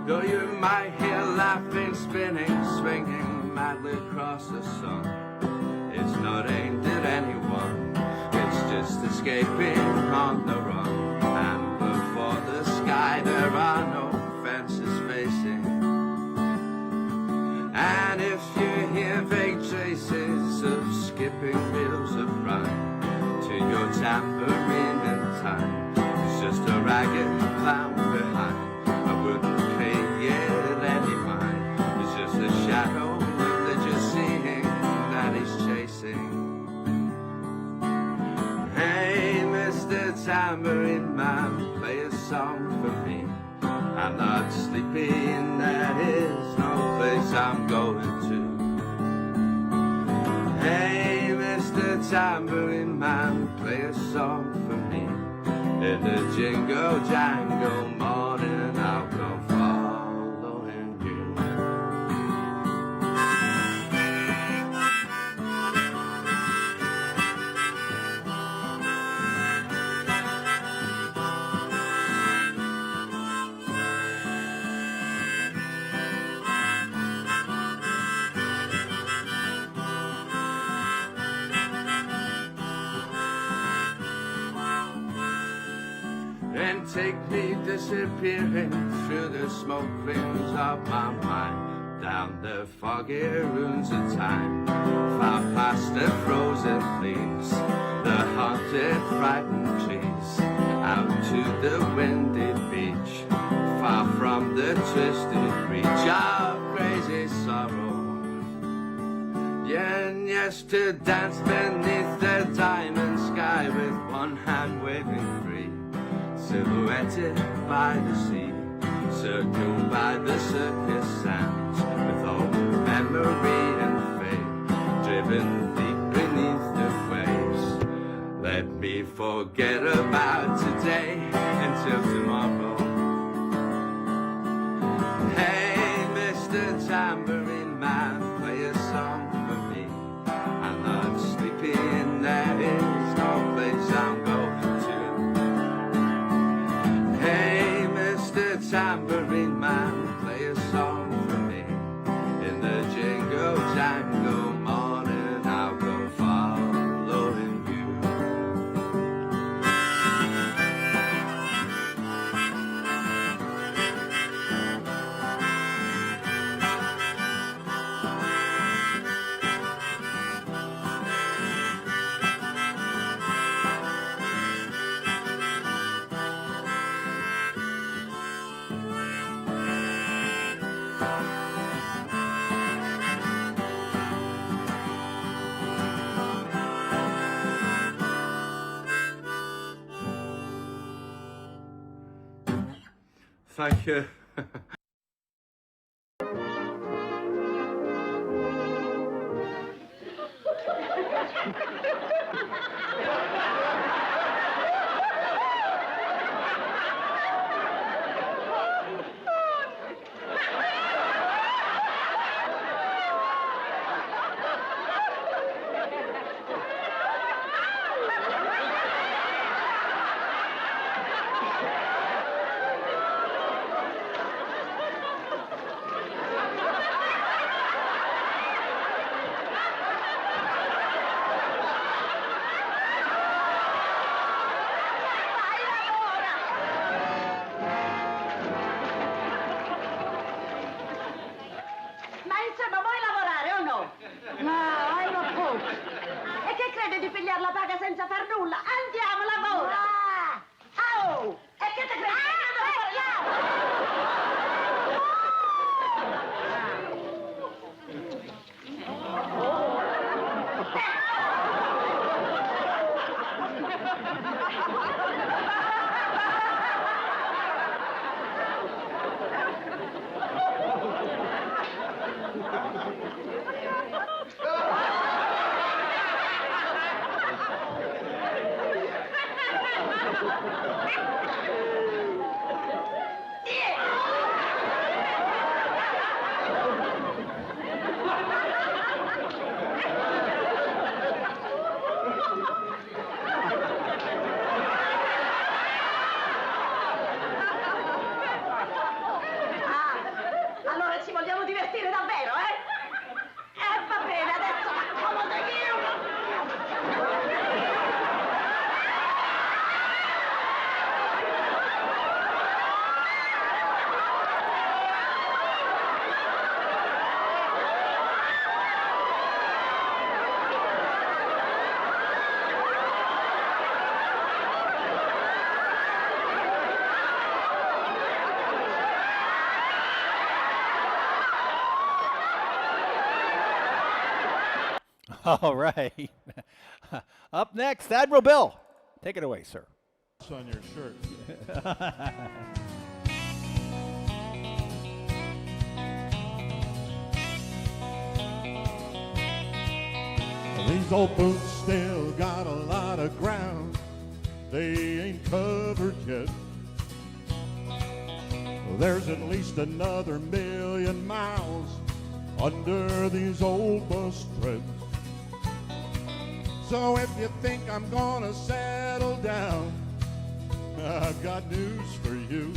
Though you might hear laughing, spinning, swinging madly across the sun, it's not aimed at anyone, it's just escaping on the run. And before the sky there are no fences facing. And if you hear vague traces of skipping wheels of rhyme to your tambourine in time, it's just a ragged clown behind. I wouldn't pay it any mind. It's just a shadow that you're seeing Tambourine Man, play a song for me. I'm not sleepy and that is no place I'm going to. Hey, Mr. Tambourine Man, play a song for me. In the jingle jangle morning, I'll go following you. And take me disappearing through the smoke rings of my mind, down the foggy ruins of time, far past the frozen leaves, the haunted frightened trees, out to the windy beach, far from the twisted reach of crazy sorrow. Yeah, and yes, to dance beneath the diamond sky with one hand waving free, silhouetted by the sea, circled by the circus sands, with all memory and fate driven deep beneath the waves. Let me forget about today until tomorrow. Hey, Mr. Tambourine Man, play a song for me. I'm not sleepy and there is no place I'm going to. Hey, Mr. Tambourine Man, play a song for me. In the jingle jangle morning, I'll go following you. Thank you. Ma insomma, vuoi lavorare o no? No, I'm a coach. E che crede di pigliare la paga senza far nulla? Andiamo, lavora! Oh! E che te credi? Allora ci vogliamo divertire davvero, eh? Va bene, adesso accomodo io! All right. Up next, Admiral Bill. Take it away, sir. on your shirt. These old boots still got a lot of ground they ain't covered yet. There's at least another 1,000,000 miles under these old bus treads. So if you think I'm gonna settle down, I've got news for you.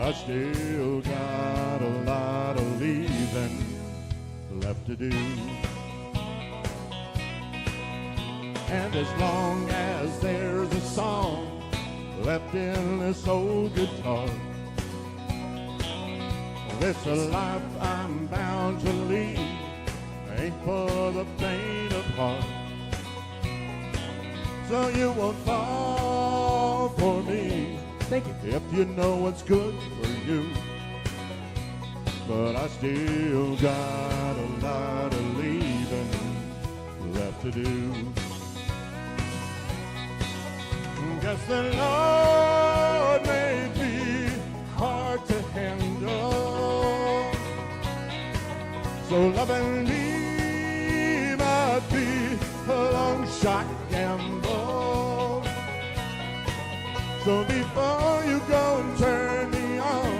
I still got a lot of leaving left to do. And as long as there's a song left in this old guitar, this life I'm bound to lead ain't for the faint of heart. So you won't fall for me. Thank you. If you know what's good for you. But I still got a lot of leaving left to do. Guess the Lord may be hard to handle, so love and me might be a long shot gamble. So before you go and turn me on,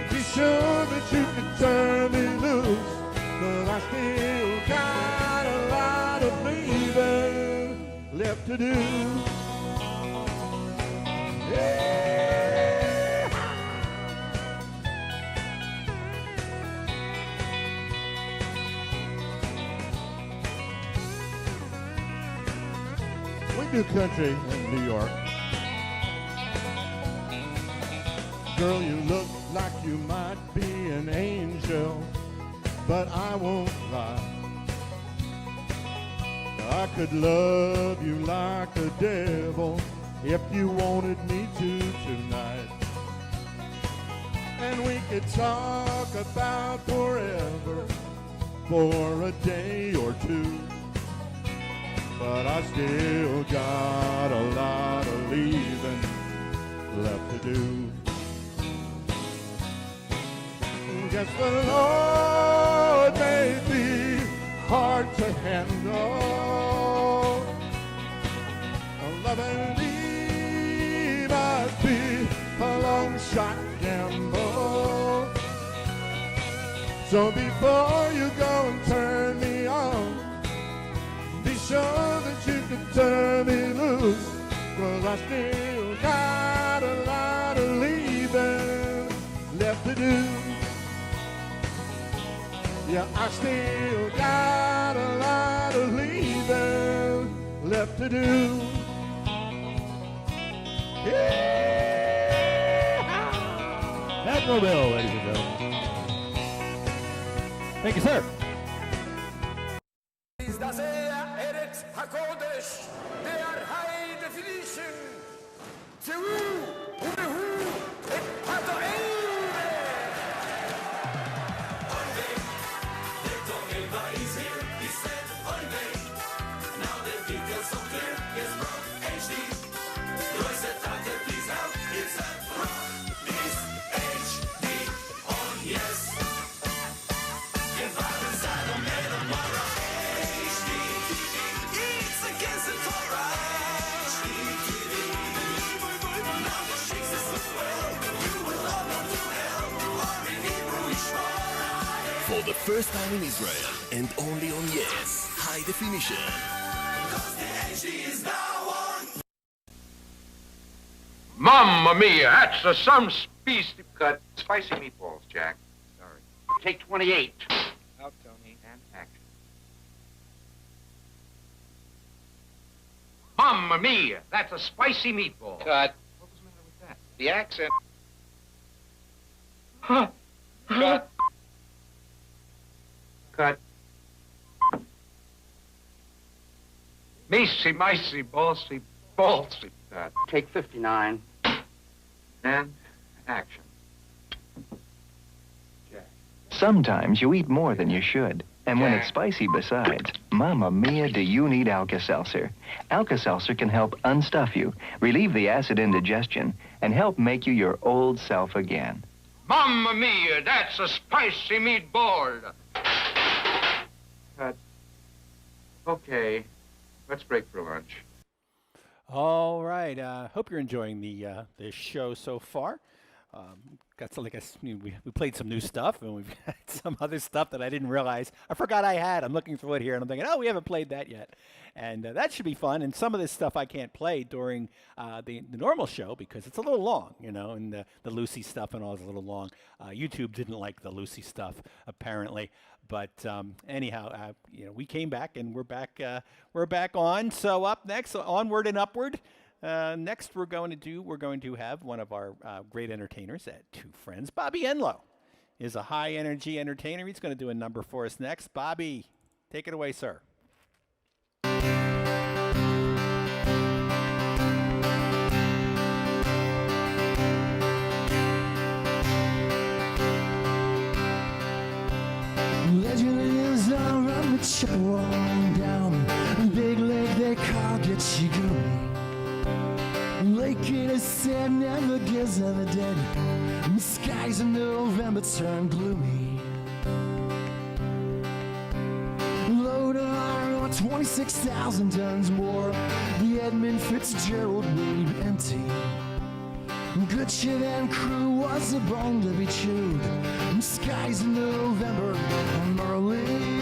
be sure that you can turn me loose, 'cause I still got a lot of leaving left to do. We do country in New York. Girl, you look like you might be an angel, but I won't lie. I could love you like a devil if you wanted me to tonight. And we could talk about forever for a day or two. But I still got a lot of leaving left to do. Guess the Lord may be hard to handle. Love and me might be a long shot gamble. So before you go and turn me on, be sure that you can turn me loose, 'cause I still got a lot of leaving left to do. Yeah, I still got a lot of leaving left to do. Yeah! Admiral, ladies and gentlemen. Thank you, sir. Das Eret HaKodesh, der High Definition, Teru, Ubehu, et Pato Eire. One day, the Torelva is here, he said, one day. Now the details so clear, it's Rock HD. Royce Tante, please help, it's a Rock is HD on yes. If I decide I'm made of Mara. For the first time in Israel, and only on Yes, High Definition. Mamma mia, that's some species. Cut spicy meatballs, Jack. Sorry. Take 28. Out, Tony. And action. Mamma mia, that's a spicy meatball. Cut. What was the matter with that? The accent. Huh. Cut. Cut. Micey, micey, ballsy, ballsy. Cut. Take 59. And action. Sometimes you eat more than you should. And when it's spicy besides, Mamma Mia, do you need Alka-Seltzer? Alka-Seltzer can help unstuff you, relieve the acid indigestion, and help make you your old self again. Mamma mia, that's a spicy meatball. Cut. Okay, let's break for lunch. All right. Hope you're enjoying the show so far. Got some, we played some new stuff, and we've got some other stuff that I didn't realize. I forgot I had. I'm looking through it here, and I'm thinking, oh, we haven't played that yet. And that should be fun. And some of this stuff I can't play during the normal show because it's a little long, and the Lucy stuff and all is a little long. YouTube didn't like the Lucy stuff, apparently. But anyhow, we came back, and we're back on. So up next, onward and upward. Next, we're going to have one of our great entertainers at Two Friends. Bobby Enlow is a high-energy entertainer. He's going to do a number for us next. Bobby, take it away, sir. Legend lives on the Chippewa down. Big lake they call Gitchigoo. Lake in a sand never gives of the dead. The skies in November turn gloomy. Load on 26,000 tons more. The Edmund Fitzgerald weighed empty. Good ship and crew was a bone to be chewed. The skies in November on Marley.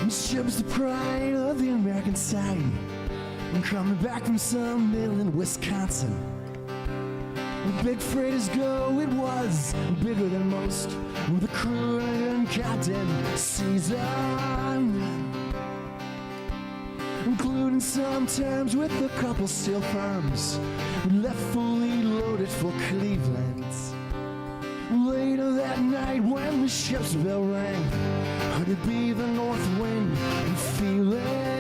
Ship's the pride of the American side. I'm coming back from some mill in Wisconsin. Where big freighters go, it was bigger than most. With a crew and captain season, including some terms with a couple steel firms. We left fully loaded for Cleveland. Later that night when the ship's bell rang, could it be the north wind and feel it?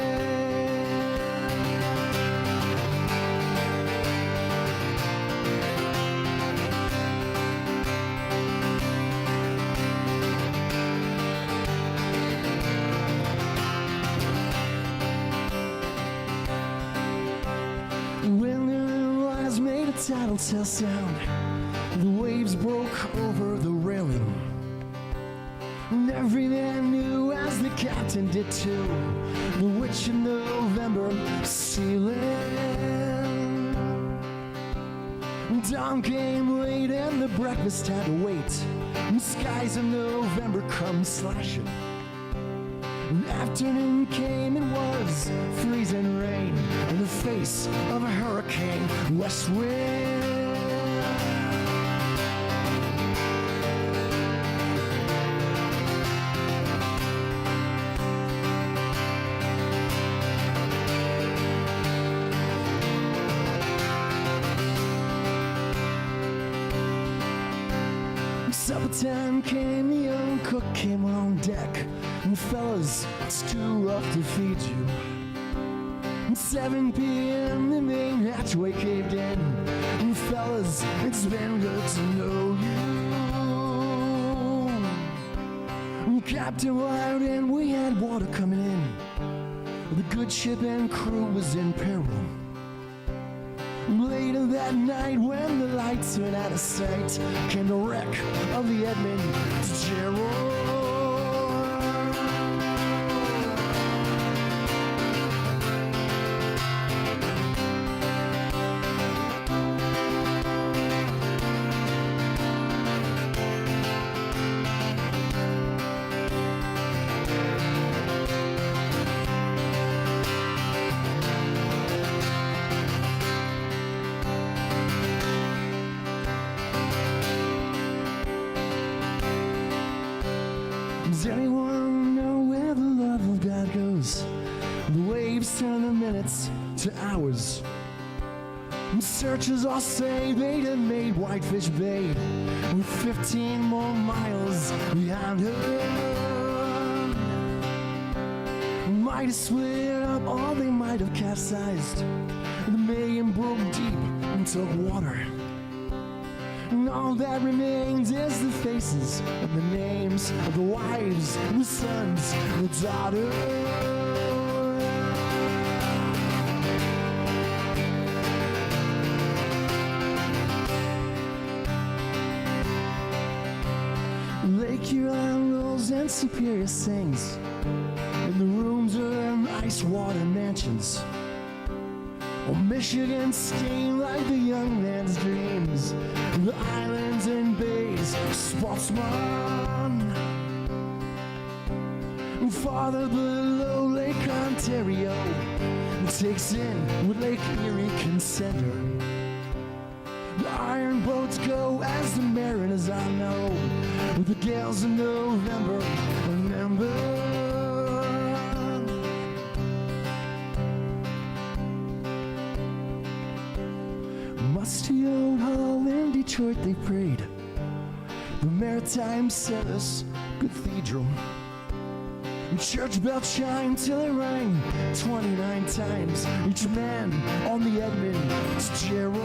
When the wires made a tattletale sound, the waves broke over the railing. And every man knew, as the captain did too, the witch in November sealing. Dawn came late and the breakfast had to wait. And skies in November come slashing. And afternoon came and was freezing rain in the face of a hurricane west wind. Supper time came, the young cook came on deck. And fellas, it's too rough to feed you. And 7 p.m. the main hatchway caved in. And fellas, it's been good to know you. And Captain wired and we had water coming in. The good ship and crew was in peril. Later that night when the lights went out of sight, came the wreck of the Edmund Fitzgerald. Does anyone know where the love of God goes? The waves turn the minutes to hours. And searchers all say they'd have made Whitefish Bay with 15 more miles behind her. Might have slid up or they might have capsized. The Mayan broke deep and took water. And all that remains is the faces and the names of the wives, the sons, the daughters. Lake Huron rolls and Superior sings, and the rooms are in ice water mansions. Oh, Michigan steam like the young man's dreams. The islands and bays, sportsman. Farther below Lake Ontario takes in what Lake Erie can send her. The iron boats go as the mariners I know, with the gales of November, remember. Musty old hall in Detroit they prayed, the Maritime Service Cathedral. And church bells chime till it rang 29 times, each man on the Edmund Fitzgerald.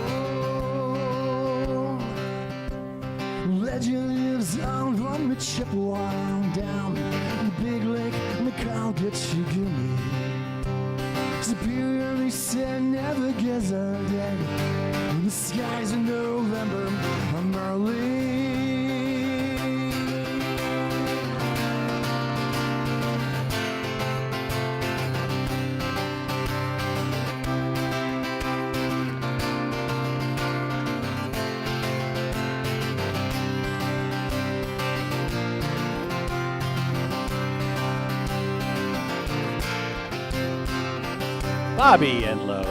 Legend lives on from the Chippewa on down the Big Lake and the Calgary. Superior, they said, never gets our dead. In the skies in November on Marley. Bobby and Lo.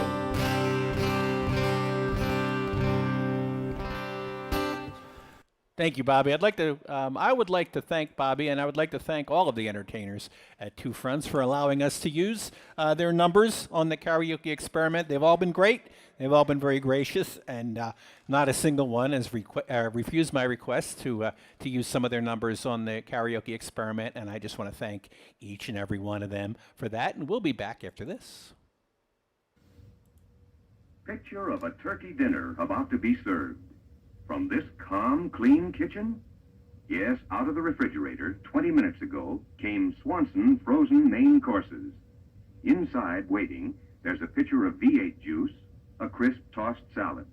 Thank you, Bobby. I would like to thank Bobby, and I would like to thank all of the entertainers at Two Fronts for allowing us to use their numbers on the karaoke experiment. They've all been great. They've all been very gracious, and not a single one has refused my request to use some of their numbers on the karaoke experiment, and I just want to thank each and every one of them for that, and we'll be back after this. Picture of a turkey dinner about to be served. From this calm, clean kitchen? Yes, out of the refrigerator 20 minutes ago came Swanson frozen main courses. Inside, waiting, there's a pitcher of V8 juice, a crisp tossed salad.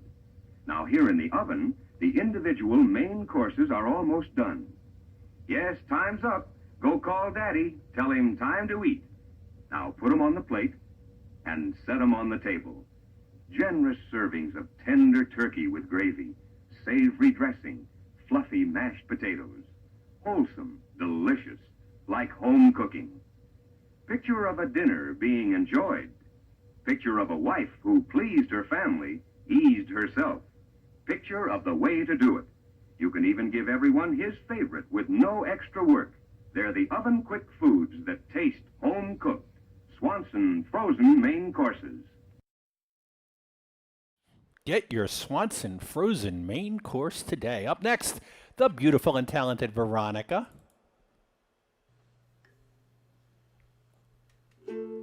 Now here in the oven, the individual main courses are almost done. Yes, time's up. Go call Daddy. Tell him time to eat. Now put 'em on the plate and set 'em on the table. Generous servings of tender turkey with gravy, savory dressing, fluffy mashed potatoes. Wholesome, delicious, like home cooking. Picture of a dinner being enjoyed. Picture of a wife who pleased her family, eased herself. Picture of the way to do it. You can even give everyone his favorite with no extra work. They're the oven-quick foods that taste home-cooked. Swanson frozen main courses. Get your Swanson frozen main course today. Up next, the beautiful and talented Veronica. Ooh.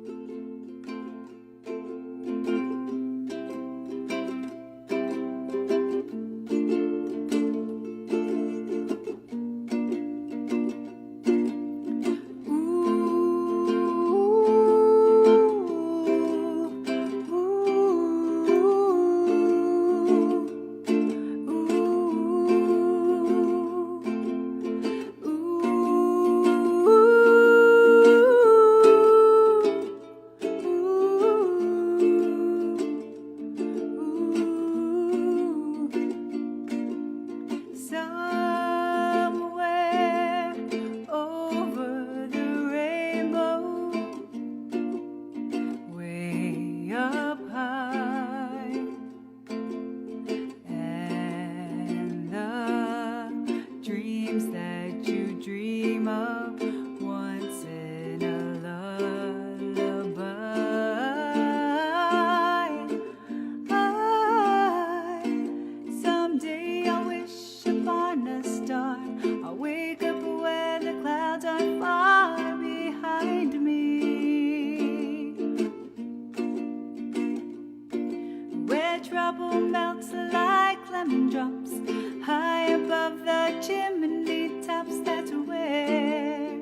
the chimney tops, that's where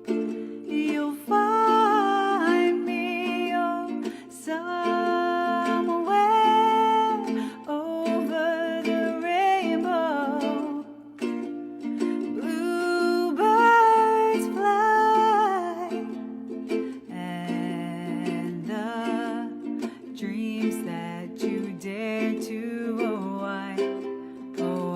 you'll find me, oh, somewhere over the rainbow. Bluebirds fly, and the dreams that you dare to, oh, I can't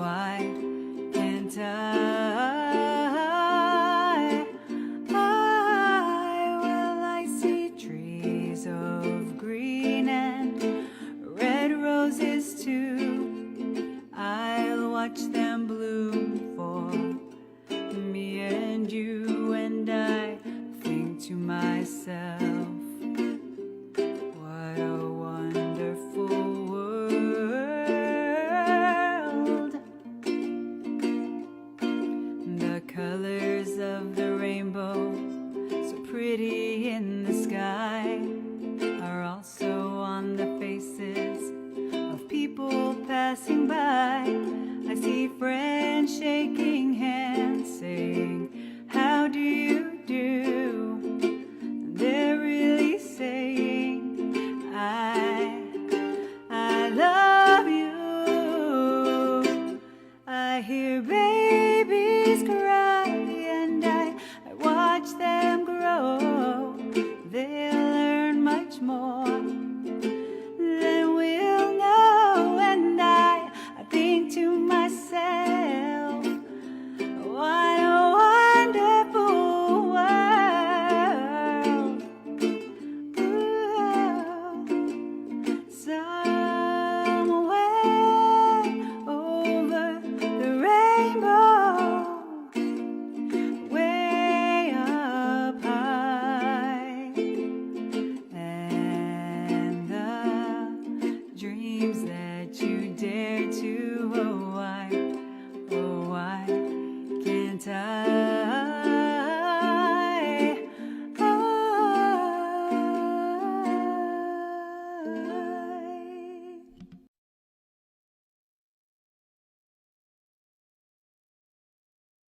well, I see trees of green and red roses too. I'll watch them bloom for me and you, and I think to myself, what a wonderful world. The colors of the rainbow, so pretty in the sky, are also on the faces of people passing by. I see friends shaking hands, saying, how do you do? They're really saying, I love you. I hear babies cry, and I watch them grow. They'll learn much more than we'll know, and I think to myself, what a wonderful world. Ooh, somewhere over the rainbow, way up high, and the dreams that you dare to, oh, I can't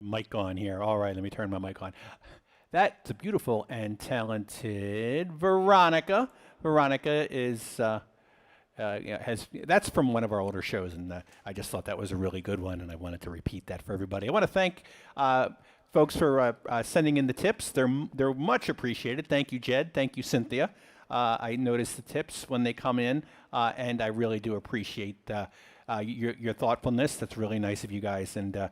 Mic on here. All right, let me turn my mic on. That's a beautiful and talented Veronica. Veronica is that's from one of our older shows, and I just thought that was a really good one, and I wanted to repeat that for everybody. I want to thank folks for sending in the tips. They're much appreciated. Thank you, Jed. Thank you, Cynthia. I notice the tips when they come in, and I really do appreciate your thoughtfulness. That's really nice of you guys, and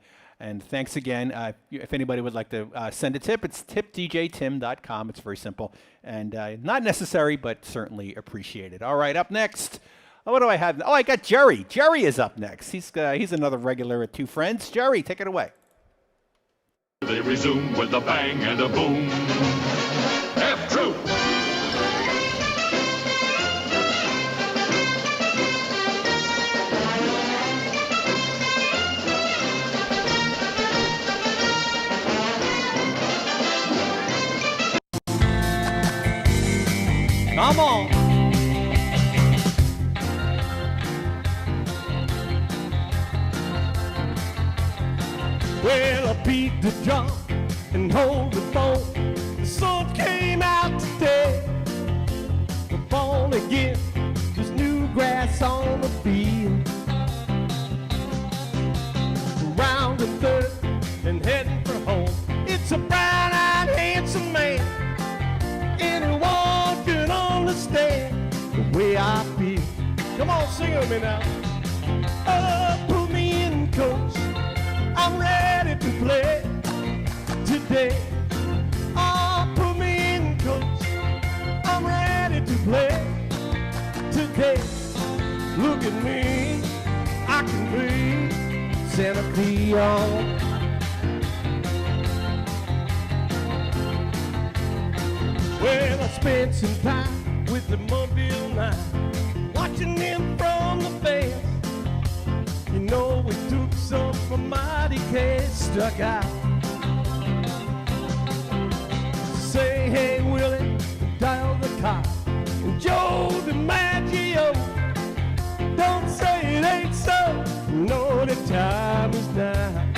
thanks again. If anybody would like to send a tip, it's tipdjtim.com. It's very simple and not necessary, but certainly appreciated. All right, up next. What do I have? Oh, I got Jerry. Jerry is up next. He's another regular at Two Friends. Jerry, take it away. They resume with a bang and a boom. F-Troop! Come on. Well, I beat the drum and hold the phone. The sun came out today. We're born again. There's new grass on the field. Around the third and heading for home. It's a brown-eyed, handsome man. Anyone can understand the way I feel. Come on, sing with me now. Oh, put me in, coach. I'm ready to play today. Oh, put me in, coach. I'm ready to play today. Look at me, I can be Santa Cleon. Well, I spent some time with the Mobile 9, watching them from the fence. You know, we took some from mighty case, stuck out. Say, hey, Willie, dial the car. And Joe DiMaggio, don't say it ain't so. You know the time is now.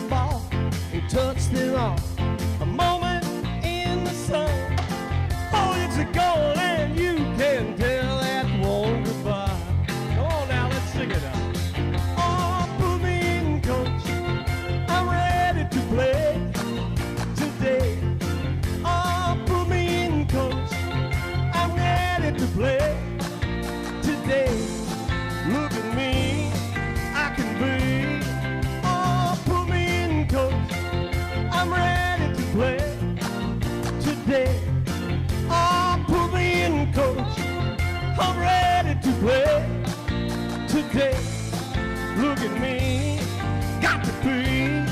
ball and touch them all. A moment in the sun. Oh, it's a goal and you can tell that one goodbye. Come on now, let's sing it out. Oh, put me in, coach. I'm ready to play today. Oh, put me in, coach. I'm ready to play today. Look at me, I can be. Oh, put me in, coach. I'm ready to play today. Oh, put me in, coach. I'm ready to play today. Look at me, got to be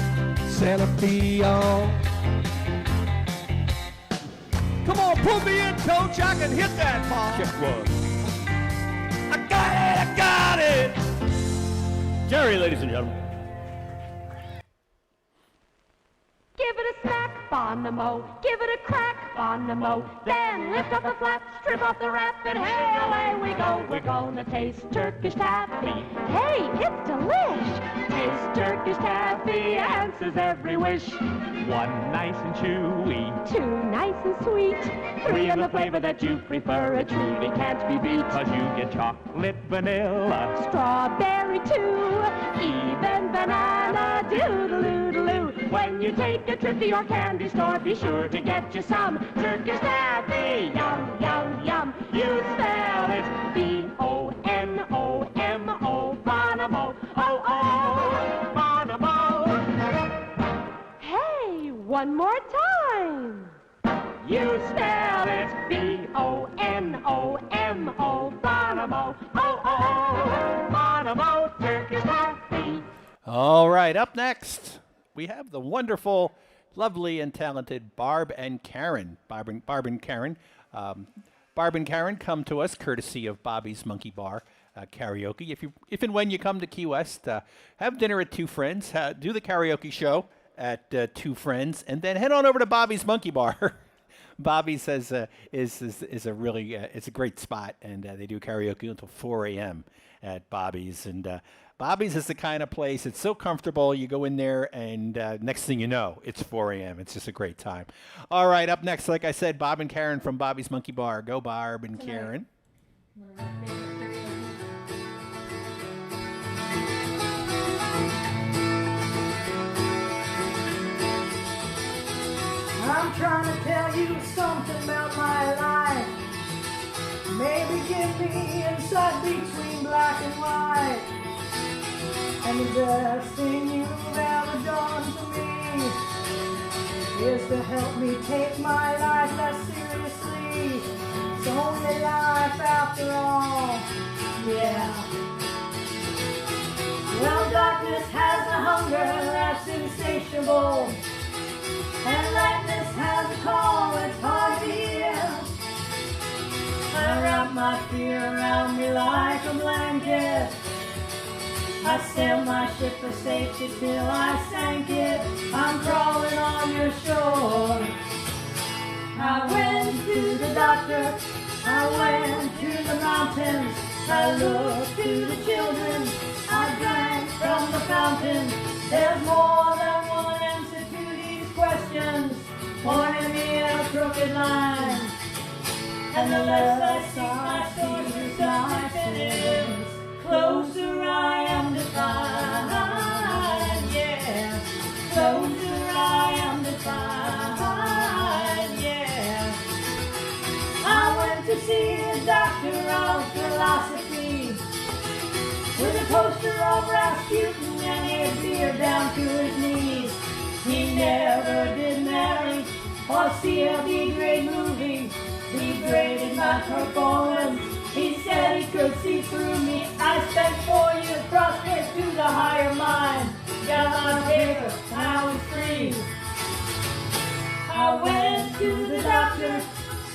Santa Fe on. Come on, put me in, coach. I can hit that ball. Check one. I got it. Jerry, ladies and gentlemen. Give it a smack, Bonomo. Give it a crack, Bonomo. Then lift up the flaps, strip off the wrap, and hey, away we go. We're gonna taste Turkish taffy. Hey, it's delish. Taste Turkish taffy, answers every wish. One nice and chewy. Two nice and sweet. Three in the flavor that you prefer. It truly can't be beat. 'Cause you get chocolate, vanilla, Strawberry too. Even banana. Doodle-oo-doo-doo. When you take a trip to your candy store, be sure to get you some Turkish taffy. Yum, yum, yum. You spell it B-O-N-O-M-O. Bonomo. Oh, Bonomo. Hey, one more time. You spell it B-O-N-O-M-O. Bonomo. Oh, Bonomo. Turkish taffy. All right, up next, we have the wonderful, lovely, and talented Barb and Karen. Barb and Karen. Barb and Karen come to us courtesy of Bobby's Monkey Bar Karaoke. If and when you come to Key West, have dinner at Two Friends, do the karaoke show at Two Friends, and then head on over to Bobby's Monkey Bar. Bobby's is a really it's a great spot, and they do karaoke until 4 a.m. at Bobby's, and Bobby's is the kind of place, it's so comfortable, you go in there and next thing you know, it's 4 a.m. It's just a great time. All right, up next, like I said, Bob and Karen from Bobby's Monkey Bar. Go Barb and Karen. I'm trying to tell you something about my life. Maybe give me insight between black and white. And the best thing you've ever done for me is to help me take my life less seriously. It's only life after all, yeah. Well, darkness has a hunger that's insatiable, and lightness has a call that's hard to hear. I wrap my fear around me like a blanket. I sailed my ship for safety till I sank it. I'm crawling on your shore. I went to the doctor, I went to the mountains, I looked to the children, I drank from the fountain. There's more than one answer to these questions, pointing me in a crooked line. And the less I see my story's life ends, closer I am to find, yeah. Closer I am to find, yeah. I went to see a doctor of philosophy with a poster of Rasputin and a beard down to his knees. He never did marry or see a B-grade movie. He graded my performance. He said he could see through me. I spent 4 years prostrate to the higher mind. Got my paper, and I was free. I went to the doctor.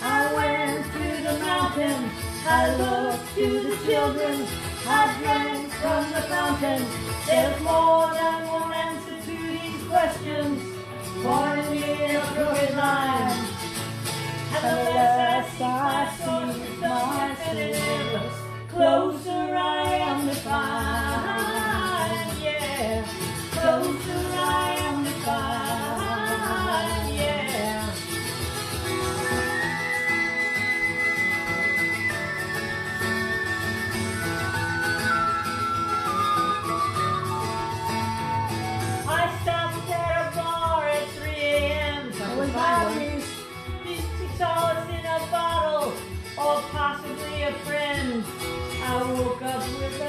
I went to the mountain. I looked to the children. I drank from the fountain. There's more than one answer to these questions, pointing me in a crooked line. And the less I see myself, closer I am to find, yeah. Closer I am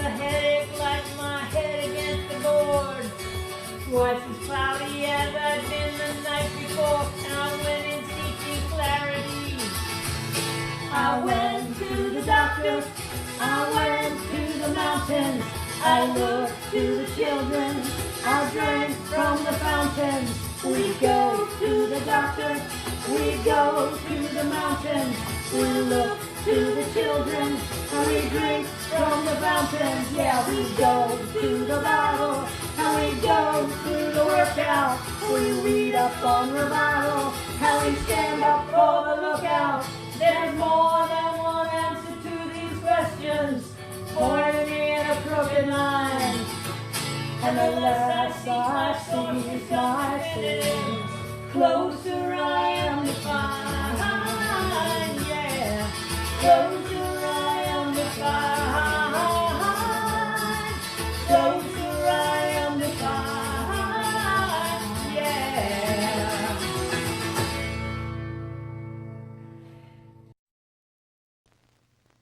a headache like my head against the board. Twice as cloudy as I'd been the night before, and I went in seeking clarity. I went to the doctor, I went to the mountains, I looked to the children, I drank from the fountains. We go to the doctor, we go to the mountains, we look to the children, and we drink from the fountains. Yeah, we go to the battle, and we go to the workout. We read up on revival, and we stand up for the lookout. There's more than one answer to these questions, pointing me in a crooked line. And the less I see my sins, closer I am to find, yeah. Closer I am to find, closer I am to find, yeah.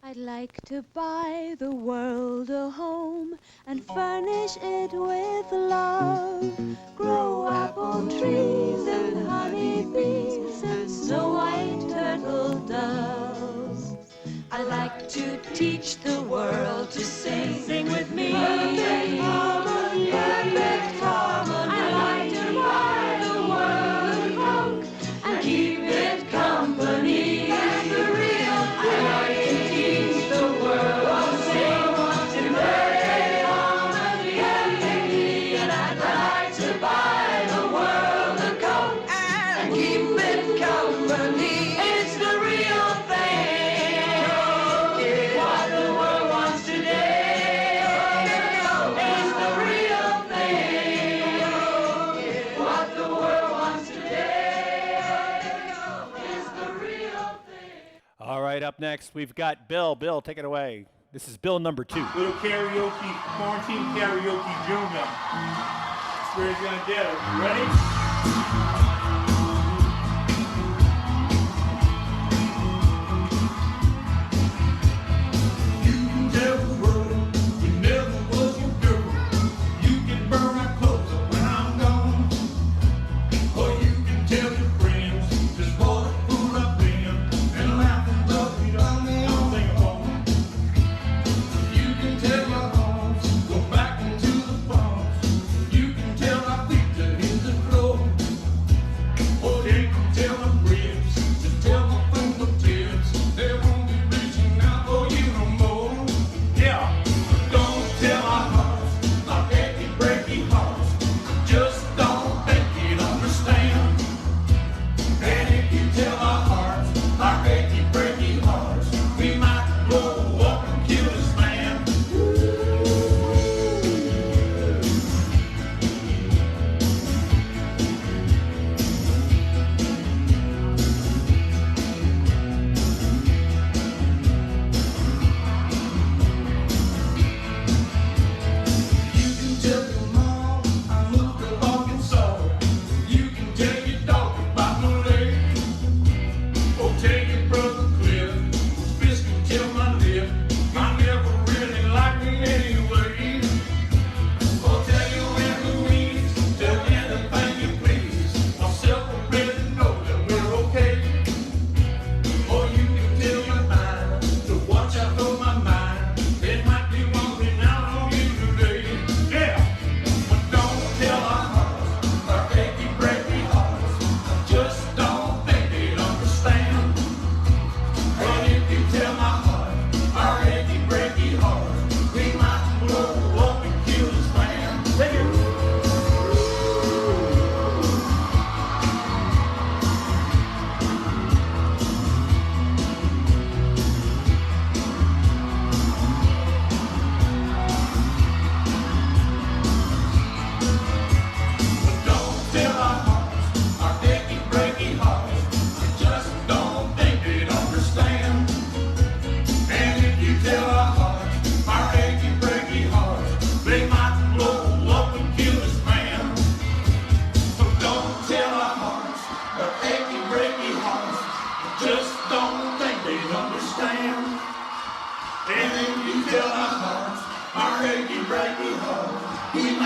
I'd like to buy the world a home and furnish it with love. Grow apple trees and honey bees and snow white turtle doves. I like to teach the world to sing. Sing with me. Perfect harmony. Perfect harmony. I like to buy the world a coat and keep it company. That's the real thing. I like to teach the world to sing. In perfect harmony. Perfectly. And I'd like to buy the world a coat and keep it company. It's the real thing. What the world wants today is the real thing. What the world wants today is the real thing. All right, up next, we've got Bill. Bill, take it away. This is Bill number 2. Little karaoke, quarantine karaoke junior. That's where it's gonna get us. Ready? You can tell the world you never was your girl. You can burn my clothes up when I'm gone. Or you can tell your friends just what a fool I've been and laugh and love me on the only thing I want. You can tell my bones go back into the bones. You can tell my feet to hit the floor.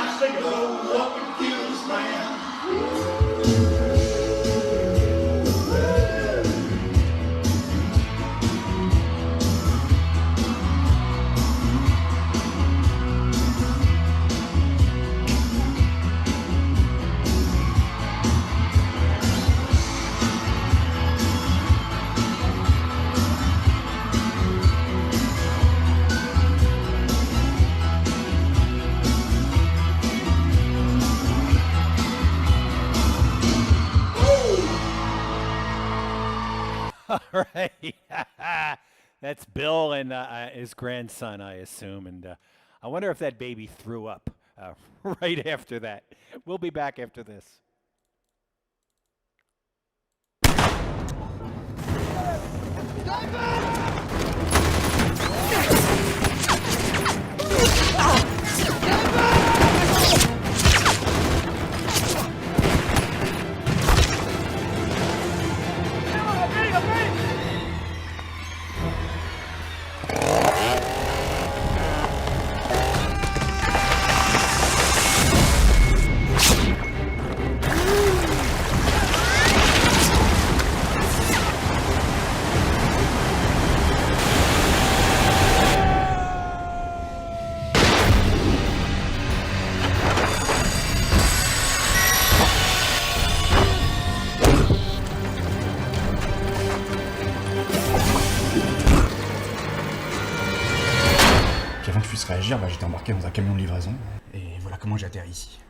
I say hello, what can kill this man? All right. That's Bill and his grandson, I assume. And I wonder if that baby threw up right after that. We'll be back after this. Avant que je puisse réagir, j'étais embarqué dans un camion de livraison, et voilà comment j'ai atterri ici.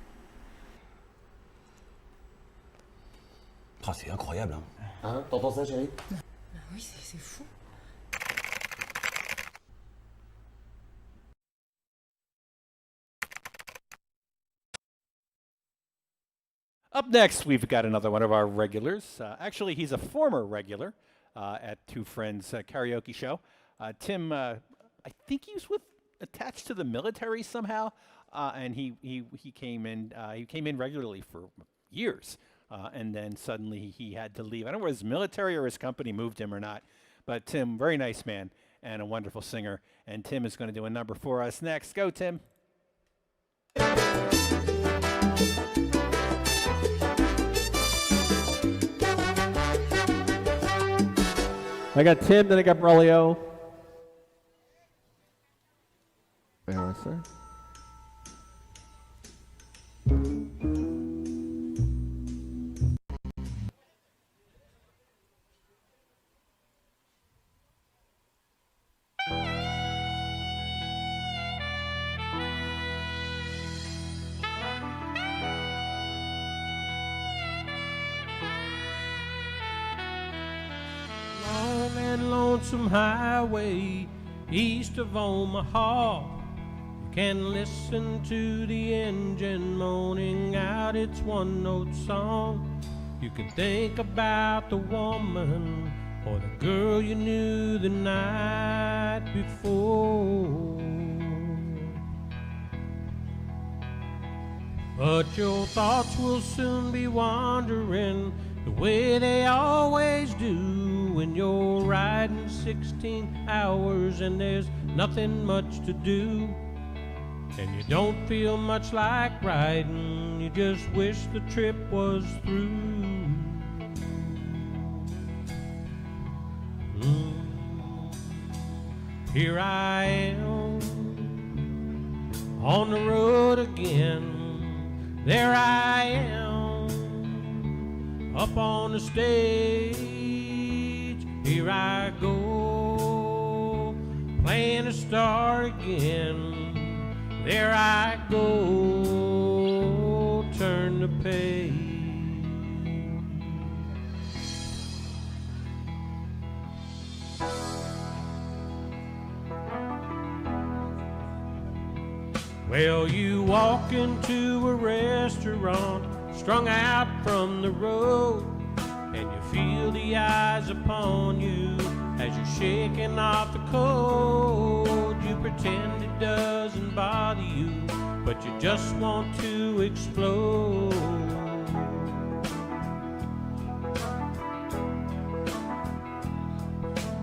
Ah, c'est incroyable, hein. Hein, t'entends ça, chérie? Oui, c'est fou. Up next, we've got another one of our regulars. Actually, he's a former regular at Two Friends Karaoke Show. Tim, I think he was attached to the military somehow, and he came in. He came in regularly for years, and then suddenly he had to leave. I don't know whether his military or his company moved him or not, but Tim, very nice man and a wonderful singer. And Tim is going to do a number for us next. Go, Tim. I got Tim, then I got Braulio. Veronica. On that lonesome highway east of Omaha, you can listen to the engine moaning out its one-note song. You can think about the woman or the girl you knew the night before. But your thoughts will soon be wandering the way they always do when you're riding 16 hours and there's nothing much to do. And you don't feel much like riding, you just wish the trip was through. Here I am on the road again. There I am up on the stage. Here I go playing a star again. There I go, turn the page. Well, you walk into a restaurant, strung out from the road, and you feel the eyes upon you as you're shaking off the cold. You pretend it doesn't bother you, but you just want to explode.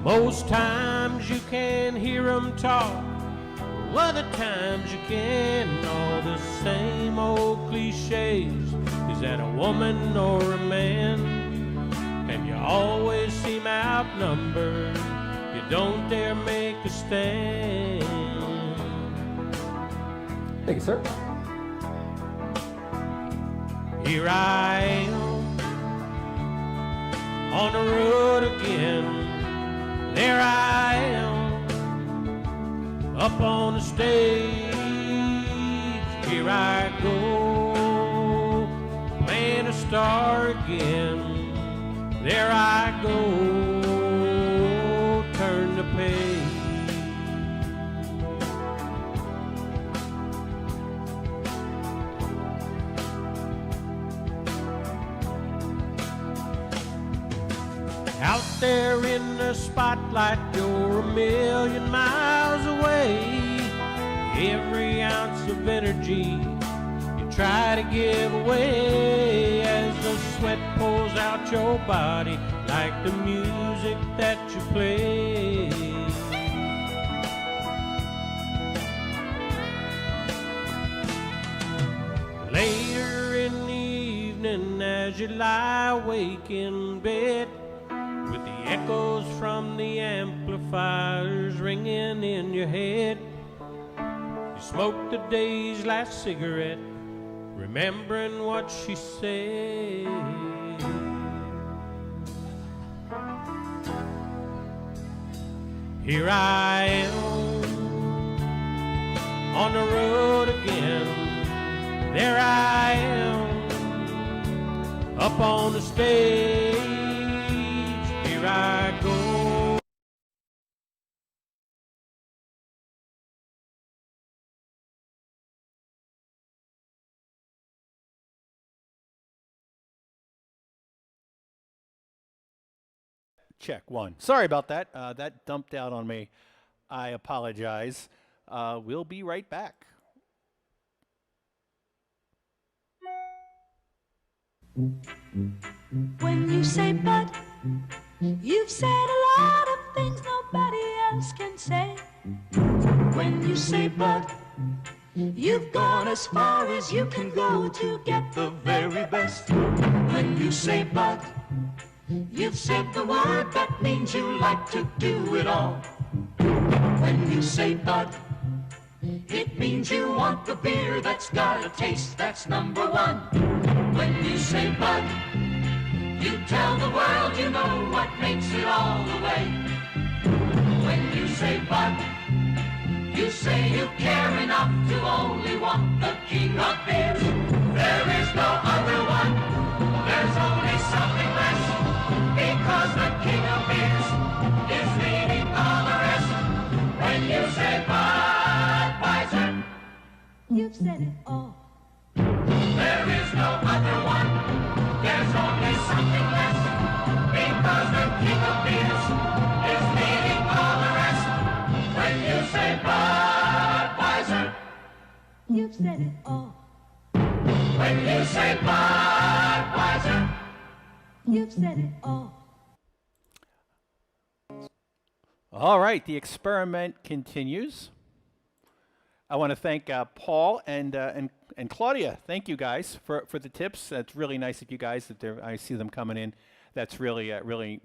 Most times you can hear them talk, other times you can, all the same cliches. Is that a woman or a man? And you always seem outnumbered. You don't dare make a stand. Thank you, sir. Here I am on the road again. There I am up on the stage. Here I go, playing a star again. There I go, turn the page. Out there in the spotlight, you're a million miles away. Every ounce of energy you try to give away as the sweat pours out your body like the music that you play. Later in the evening as you lie awake in bed, with the echoes from the amplifiers ringing in your head, you smoke the day's last cigarette, remembering what she said. Here I am on the road again. There I am up on the stage. Here I go. Check one. Sorry about that. That dumped out on me. I apologize. We'll be right back. When you say but, you've said a lot of things nobody else can say. When you say but, you've gone as far as you can go to get the very best. When you say but, you've said the word that means you like to do it all. When you say but, it means you want the beer that's got a taste that's number one. When you say but, you tell the world you know what makes it all the way. When you say but, you say you care enough to only want the king of beers. There is no other one, there's only something less, because the king of beers is leading all the rest. When you say Budweiser, you've said it all. There is no other one, there's only something less, because the king of beers is leading all the rest. When you say Budweiser, you've said it all. When you say Budweiser, you've said it all. All right, the experiment continues. I want to thank Paul and Claudia. Thank you guys for the tips. That's really nice of you guys. That I see them coming in. That's really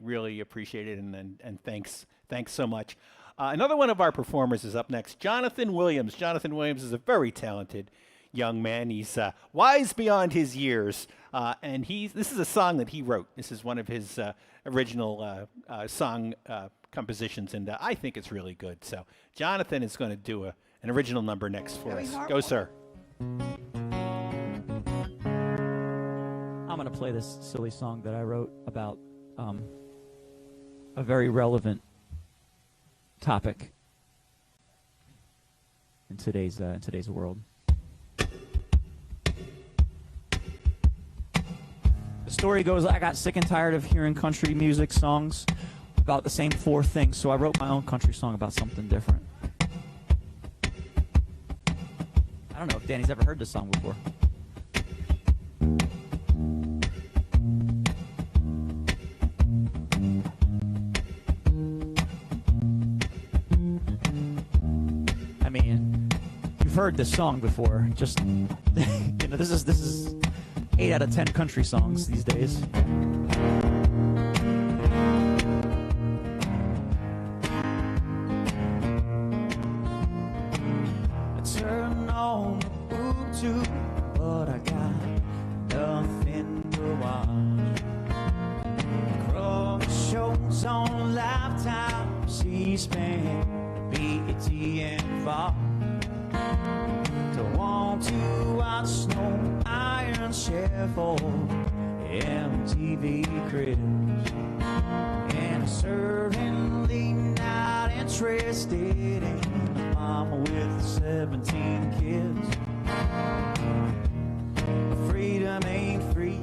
really appreciated, and thanks so much. Another one of our performers is up next, Jonathan Williams. Jonathan Williams is a very talented young man. He's wise beyond his years, and this is a song that he wrote. This is one of his original song compositions, and I think it's really good. So Jonathan is going to do an original number next for us. Go, sir. I'm going to play this silly song that I wrote about a very relevant topic in today's world. The story goes, I got sick and tired of hearing country music songs about the same four things, so I wrote my own country song about something different. I don't know if Danny's ever heard this song before. I mean, you've heard this song before, just, you This is 8 out of 10 country songs these days. I turn on the boob tube, but I got nothing to watch. Cross shows on Lifetime, C-SPAN, BET, and Fox. Don't want to watch no Iron Chef or MTV Cribs, and I'm certainly not interested in a mama with 17 kids. Freedom ain't free,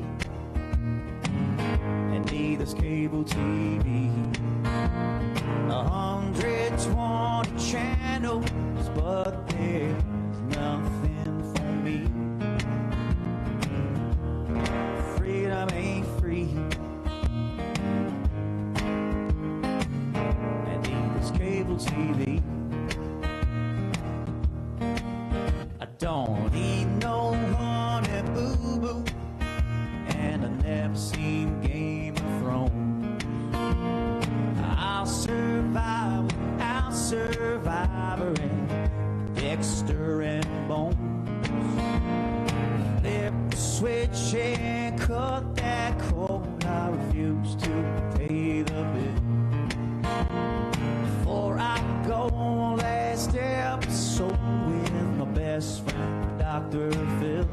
and neither's cable TV. 120 channels, but there's nothing for me. Freedom ain't free, and neither's cable TV. I don't need no honey boo boo, and I've never seen Game of Thrones. I'll survive without Survivor and Dexter and Bones. Flip the switch and cut that cord. I refuse to pay the bill. Before I go on last episode with my best friend, Dr. Phil.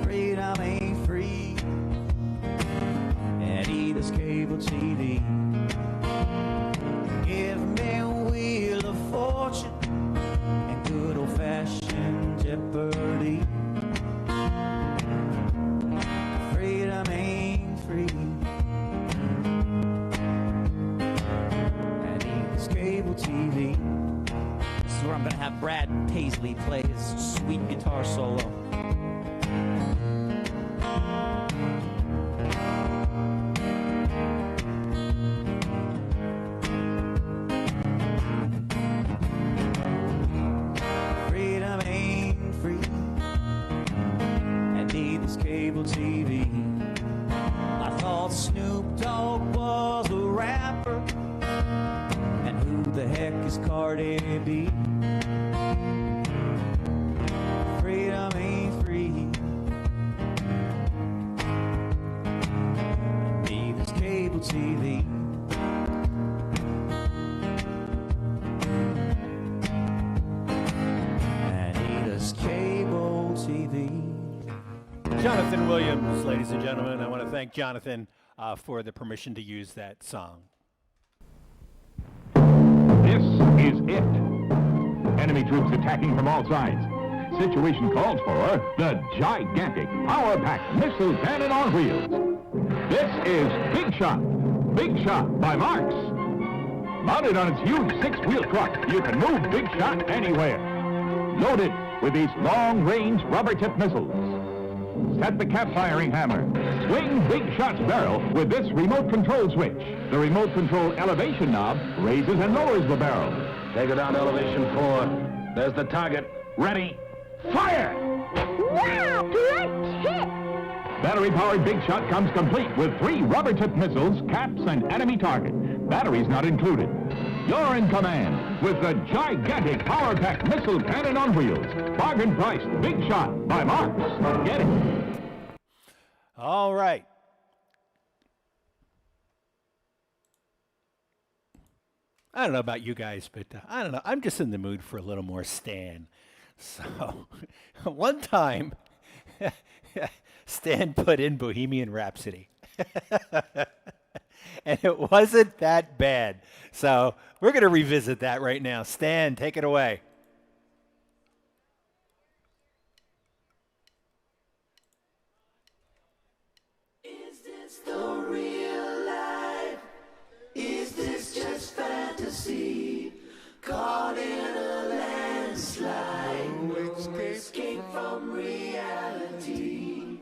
Freedom ain't free, and neither's cable TV. Give me Wheel of Fortune and good old-fashioned Jeopardy. Freedom ain't free, and neither's cable TV. This is where I'm gonna have Brad Paisley play his sweet guitar solo. Cable TV. I thought Snoop Dogg was a rapper, and who the heck is Cardi B? Freedom ain't free, neither's cable TV. And neither's cable TV. Jonathan Williams, ladies and gentlemen. I want to thank Jonathan for the permission to use that song. This is it. Enemy troops attacking from all sides. Situation calls for the gigantic power-packed missile cannon on wheels. This is Big Shot. Big Shot by Marx. Mounted on its huge 6-wheel truck, you can move Big Shot anywhere. Loaded with these long-range rubber-tipped missiles. Set the cap-firing hammer. Swing Big Shot's barrel with this remote control switch. The remote control elevation knob raises and lowers the barrel. Take it down to elevation 4. There's the target. Ready, fire! Wow, great hit! Battery-powered Big Shot comes complete with 3 rubber-tipped missiles, caps, and enemy target. Batteries not included. You're in command with the gigantic power-packed missile cannon on wheels. Bargain priced Big Shot by Marx. Get it. All right. I don't know about you guys, but I don't know. I'm just in the mood for a little more Stan. So, one time, Stan put in Bohemian Rhapsody. And it wasn't that bad. So, we're going to revisit that right now. Stan, take it away. Is this the real life? Is this just fantasy? Caught in a landslide, no escape from reality.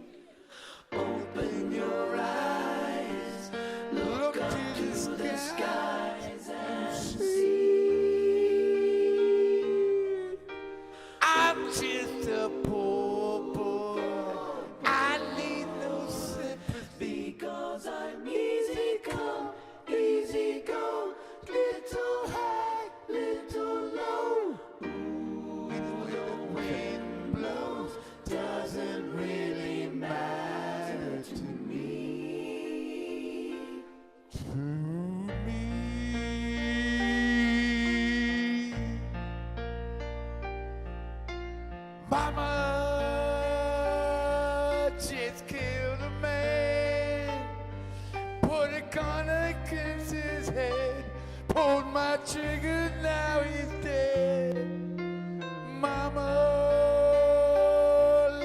Open your eyes, look up to the skies and see. I'm just a poor boy. I need no sympathy, 'cause I'm easy come, easy go, little high, little low. Ooh, the wind blows doesn't really matter to me. To me. Mama just killed a man, put a gun against his head, pulled my trigger, now he's dead. Mama,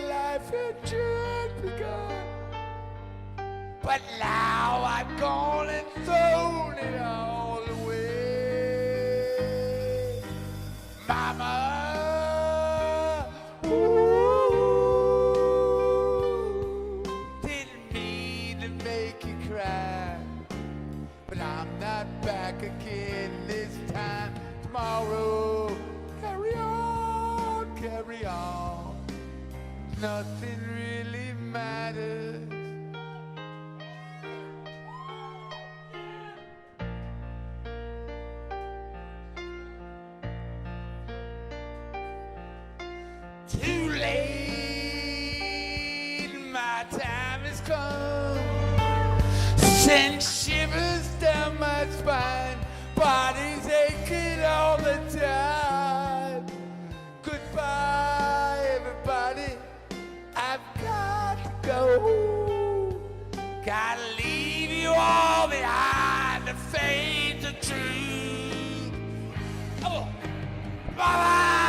life had just begun, but now I'm gone and thrown it all away. Mama, didn't mean to make you cry, but I'm not back again this time. Tomorrow, carry on, carry on. Nothing really matters. Too late, my time has come. Send shivers down my spine, body's aching all the time. Goodbye, everybody, I've got to go. Gotta leave you all behind to fade the truth. Oh, bye-bye.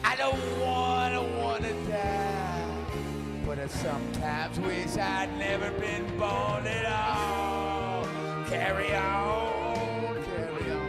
I don't wanna die, but I sometimes wish I'd never been born at all. Carry on, carry on.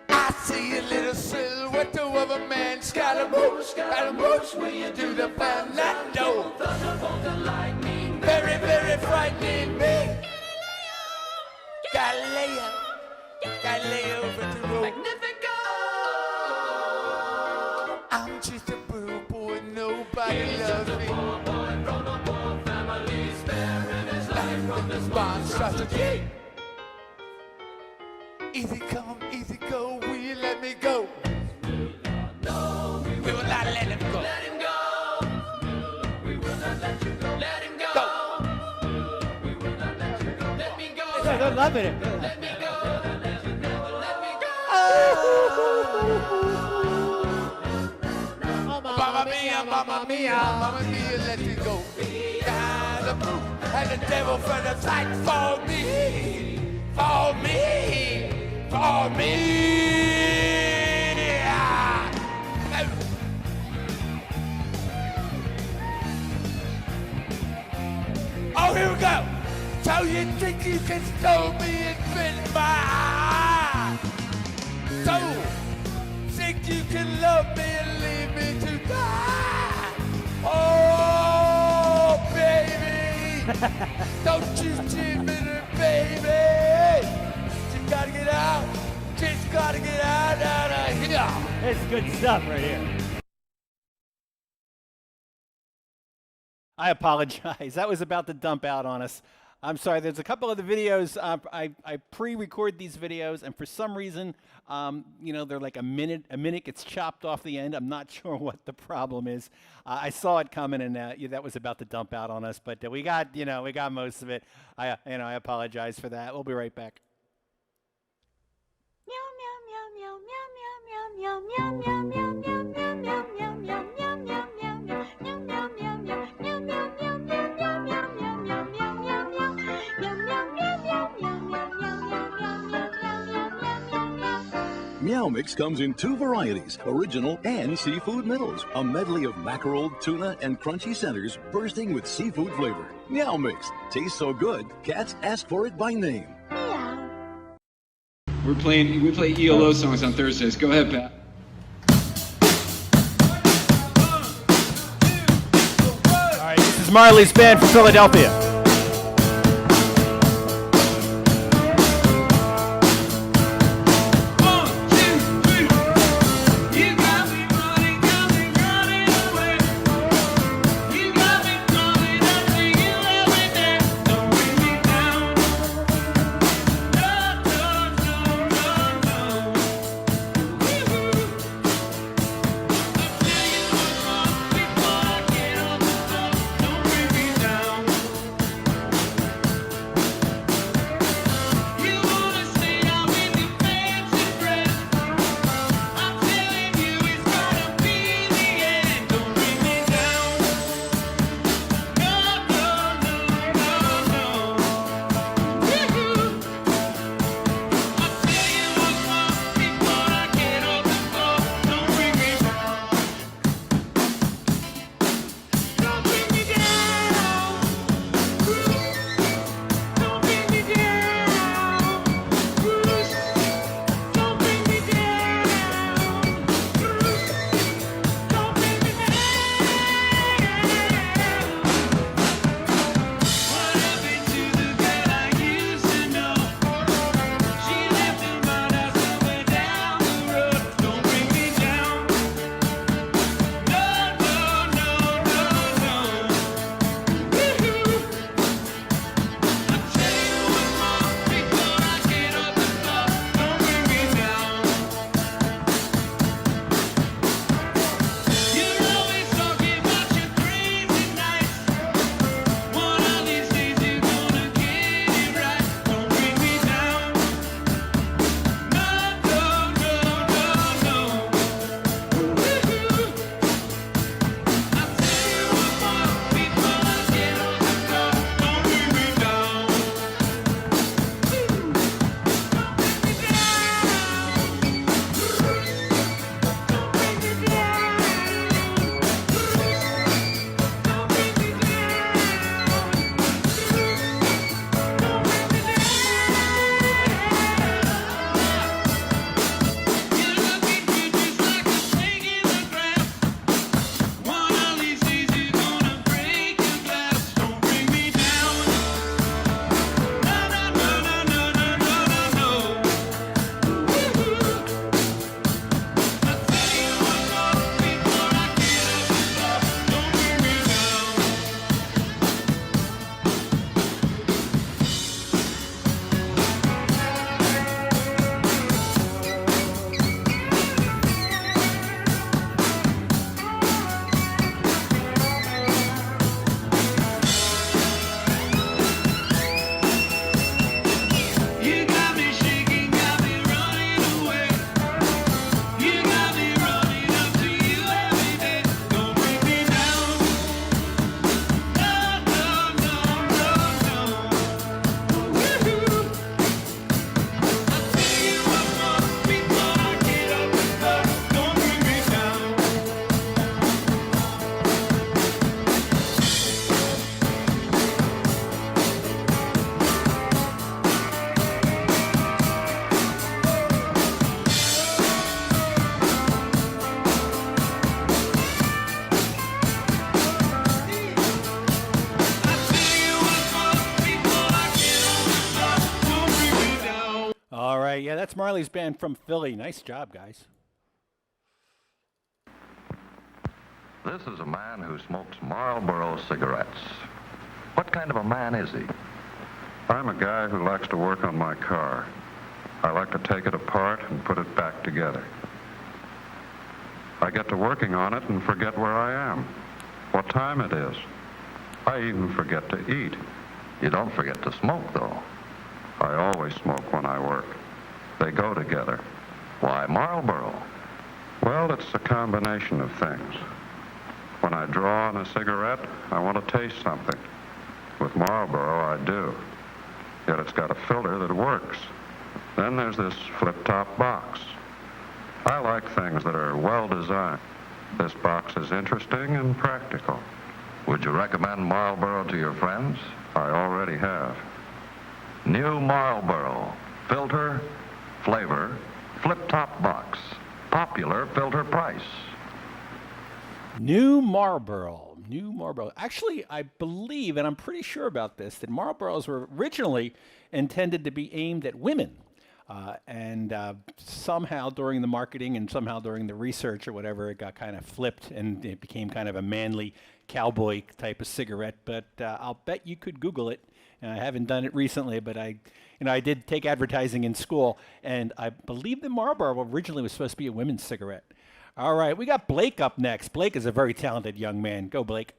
I see a little silhouette of a man, Scaramouche, will you do the Fernando? Thunderbolt and lightning, very, very frightening me. Galileo, over the road. Magnifico! I'm just a poor boy, nobody loves me. Poor boy from a poor family, sparing his life from this monstrosity. Easy come, easy go, will you let me go? No, we will not let him go. Let him go. We will not let you go. Let him go. We will not let you go. Let me go. They're loving it. Let me go. Let me go. Let me go. Mamma mia, mamma mia, mamma mia, let it go. God, the brute and the devil for the fight for me, for me, for me. Oh, here we go. So you think you can stole me and bend my eye? So think you can love me and leave me to die? Oh, baby, don't you see me, baby? Just gotta get out. Just gotta get out of here. It's good stuff right here. I apologize. That was about to dump out on us. I'm sorry. There's a couple of the videos. I pre-record these videos, and for some reason, they're like a minute gets chopped off the end. I'm not sure what the problem is. I saw it coming, and that was about to dump out on us. But we got most of it. I apologize for that. We'll be right back. Meow Mix comes in 2 varieties, original and seafood middles. A medley of mackerel, tuna, and crunchy centers bursting with seafood flavor. Meow Mix. Tastes so good, cats ask for it by name. We play ELO songs on Thursdays. Go ahead, Pat. All right, this is Marley's band from Philadelphia. Yeah, that's Marley's band from Philly. Nice job, guys. This is a man who smokes Marlboro cigarettes. What kind of a man is he? I'm a guy who likes to work on my car. I like to take it apart and put it back together. I get to working on it and forget where I am, what time it is. I even forget to eat. You don't forget to smoke, though. I always smoke when I work. They go together. Why Marlboro? Well, it's a combination of things. When I draw on a cigarette, I want to taste something. With Marlboro, I do. Yet it's got a filter that works. Then there's this flip-top box. I like things that are well designed. This box is interesting and practical. Would you recommend Marlboro to your friends? I already have. New Marlboro. Filter, flavor, flip-top box. Popular filter price. New Marlboro. Actually, I believe, and I'm pretty sure about this, that Marlboros were originally intended to be aimed at women. And somehow during the marketing and somehow during the research or whatever, it got kind of flipped and it became kind of a manly cowboy type of cigarette. But I'll bet you could Google it. And I haven't done it recently, but I did take advertising in school, and I believe the Marlboro originally was supposed to be a women's cigarette. All right, we got Blake up next. Blake is a very talented young man. Go, Blake.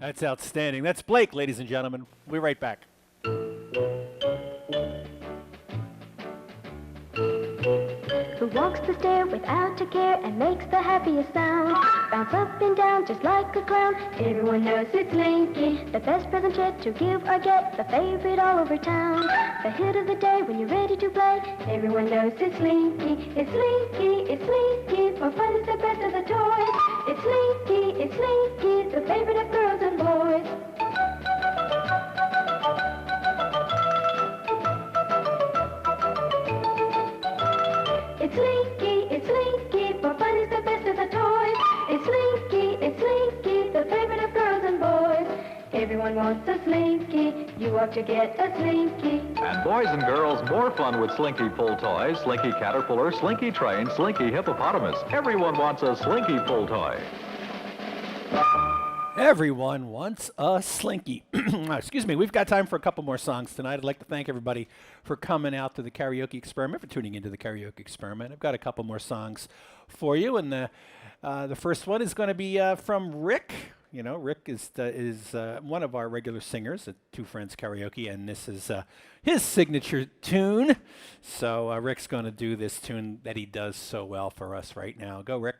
That's outstanding. That's Blake, ladies and gentlemen. We'll be right back. Who walks the stair without a care and makes the happiest sound? Bounce up and down just like a clown. Everyone knows it's Slinky, the best present yet to give or get, the favorite all over town. The hit of the day when you're ready to play. Everyone knows it's Slinky, it's Slinky, it's Slinky. For fun, it's the best of the toys. It's Slinky, the favorite of girls and boys. It's Slinky, for fun is the best of the toys. It's Slinky, the favorite of girls and boys. Everyone wants a Slinky, you ought to get a Slinky. And boys and girls, more fun with Slinky pull toys, Slinky Caterpillar, Slinky Train, Slinky Hippopotamus. Everyone wants a Slinky pull toy. Everyone wants a Slinky. Excuse me, we've got time for a couple more songs tonight. I'd like to thank everybody for coming out to the Karaoke Experiment, for tuning into the Karaoke Experiment. I've got a couple more songs for you, and the first one is going to be from Rick. You know, Rick is one of our regular singers at Two Friends Karaoke, and this is his signature tune. So Rick's going to do this tune that he does so well for us right now. Go, Rick.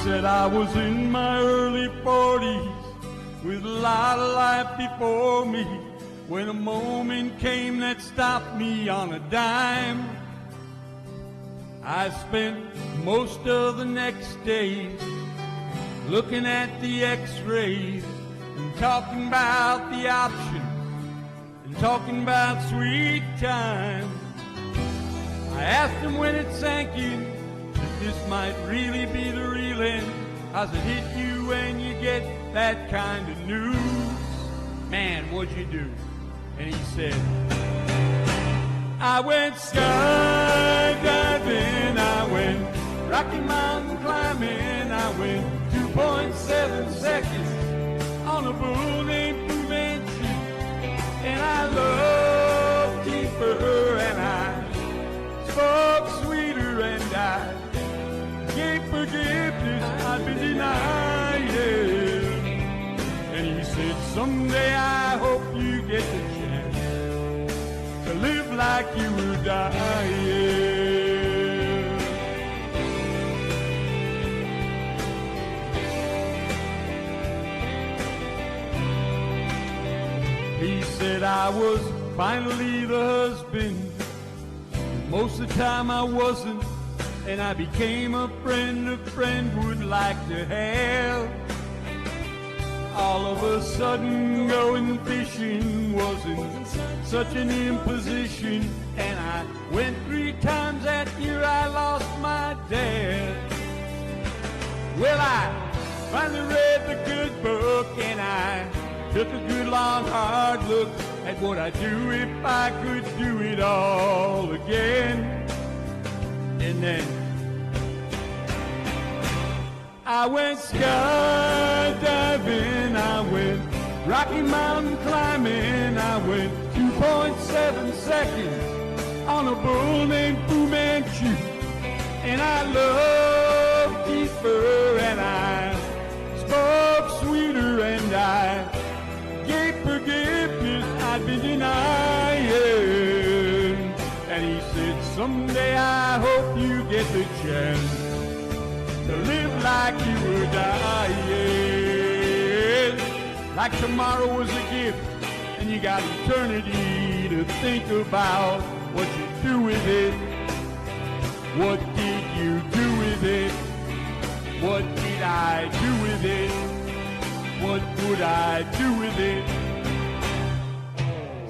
Said I was in my early 40s with a lot of life before me, when a moment came that stopped me on a dime. I spent most of the next day looking at the x-rays and talking about the options and talking about sweet time. I asked him when it sank in if this might really be the real end. How's it hit you when you get that kind of news? Man, what'd you do? And he said, I went skydiving, I went Rocky Mountain climbing, I went 2.7 seconds on a bull named Fumanchu, and I loved deeper, and I spoke sweeter, and I gave forgiveness I'd been denying. And he said, someday I hope you get the chance to live like you were dying. He said I was finally the husband. Most of the time I wasn't, and I became a friend would like to have. All of a sudden going fishing wasn't such an imposition, and I went 3 times that year I lost my dad. Well, I finally read the good book, and I took a good long hard look at what I'd do if I could do it all again. And then I went skydiving, I went Rocky Mountain climbing, I went 2.7 seconds on a bull named Fu Manchu, and I loved deeper, and I spoke sweeter, and I gave forgiveness I'd been denying. And he said, someday I hope you get the chance to live like you were dying, like tomorrow was a gift and you got eternity to think about what you do with it. What did you do with it? What did I do with it? What would I do with it?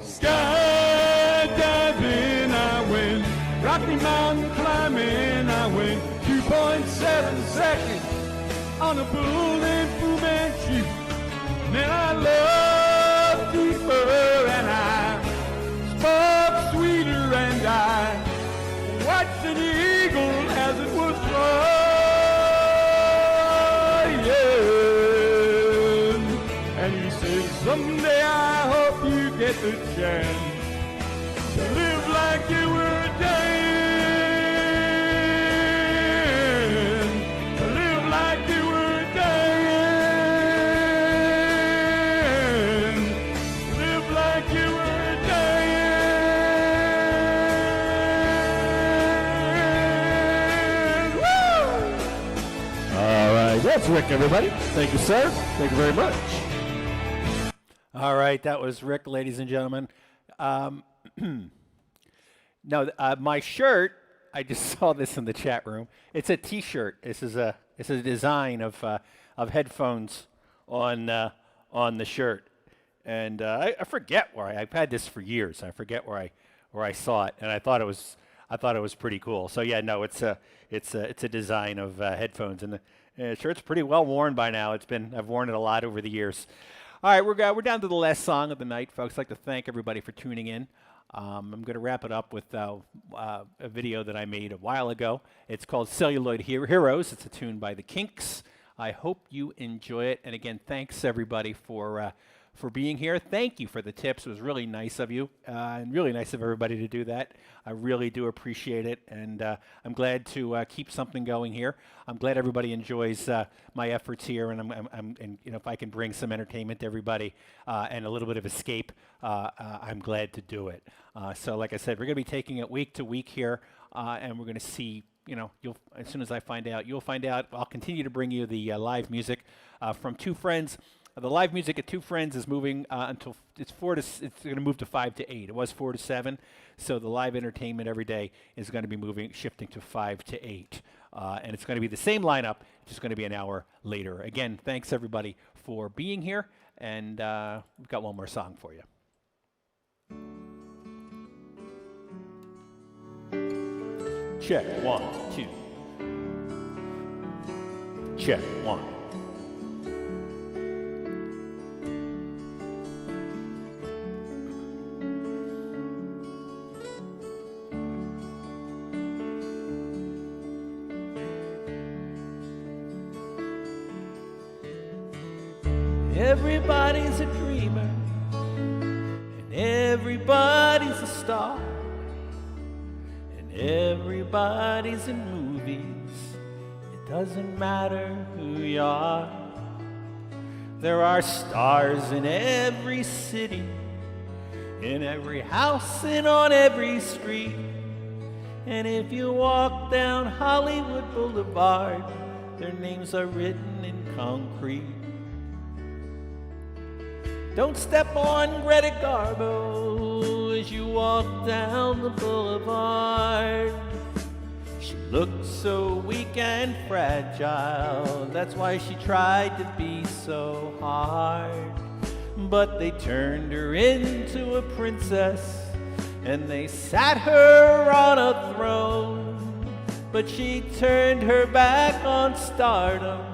Skydiving, I went Rocky Mountain climbing, I went 2.7 seconds on a bull named Fu Manchu. Then I loved deeper, and I spoke sweeter, and I watched an eagle as it was flying. And he said, someday I hope you get the chance to live like you were dying. That's Rick, everybody. Thank you, sir. Thank you very much. All right, that was Rick, ladies and gentlemen. No, my shirt, I just saw this in the chat room. It's a T-shirt. This is a design of headphones on the shirt, and I forget where I've had this for years. I forget where I saw it, and I thought it was pretty cool. So yeah, no, it's a design of headphones, and the shirt's pretty well worn by now. I've worn it a lot over the years. All right, we're down to the last song of the night, folks. I'd like to thank everybody for tuning in. I'm going to wrap it up with a video that I made a while ago. It's called Celluloid Heroes. It's a tune by the Kinks. I hope you enjoy it. And again, thanks everybody for being here. Thank you for the tips. It was really nice of you, and really nice of everybody to do that. I really do appreciate it, and I'm glad to keep something going here. I'm glad everybody enjoys my efforts here, and and if I can bring some entertainment to everybody and a little bit of escape, I'm glad to do it. So, like I said, we're going to be taking it week to week here, and we're going to see. As soon as I find out, you'll find out. I'll continue to bring you the live music from two friends The live music at Two Friends is moving until it's it's going to move to 5 to 8. It was 4 to 7, so the live entertainment every day is going to be shifting to 5 to 8, and it's going to be the same lineup, just going to be an hour later. Again, thanks everybody for being here, and we've got one more song for you. Check 1, 2. Check 1. Everybody's a dreamer, and everybody's a star, and everybody's in movies. It doesn't matter who you are. There are stars in every city, in every house and on every street. And if you walk down Hollywood Boulevard, their names are written in concrete. Don't step on Greta Garbo as you walk down the boulevard. She looked so weak and fragile, that's why she tried to be so hard. But they turned her into a princess, and they sat her on a throne. But she turned her back on stardom,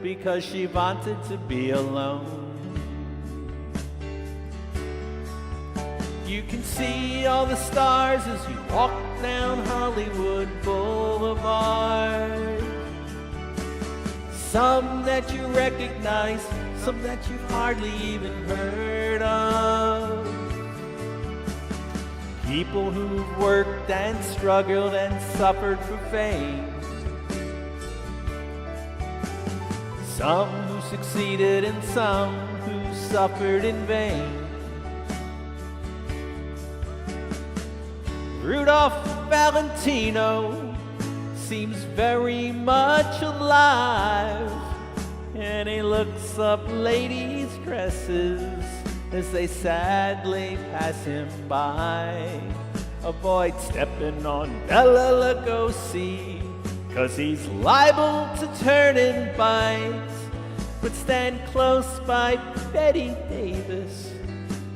because she wanted to be alone. You can see all the stars as you walk down Hollywood Boulevard. Some that you recognize, some that you've hardly even heard of. People who've worked and struggled and suffered for fame. Some who succeeded and some who suffered in vain. Rudolph Valentino seems very much alive, and he looks up ladies' dresses as they sadly pass him by. Avoid stepping on Bela Lugosi, 'cause he's liable to turn and bite. But stand close by Betty Davis,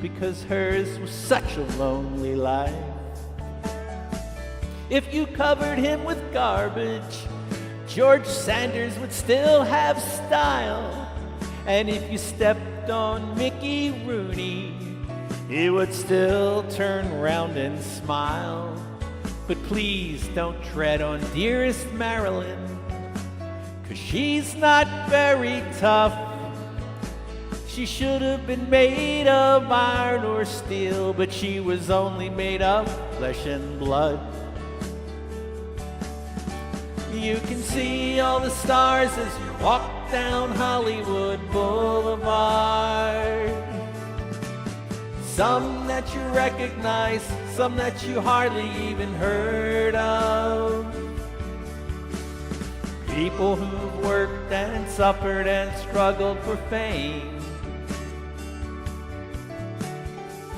because hers was such a lonely life. If you covered him with garbage, George Sanders would still have style. And if you stepped on Mickey Rooney, he would still turn round and smile. But please don't tread on dearest Marilyn, 'cause she's not very tough. She should have been made of iron or steel, but she was only made of flesh and blood. You can see all the stars as you walk down Hollywood Boulevard. Some that you recognize, some that you hardly even heard of. People who've worked and suffered and struggled for fame.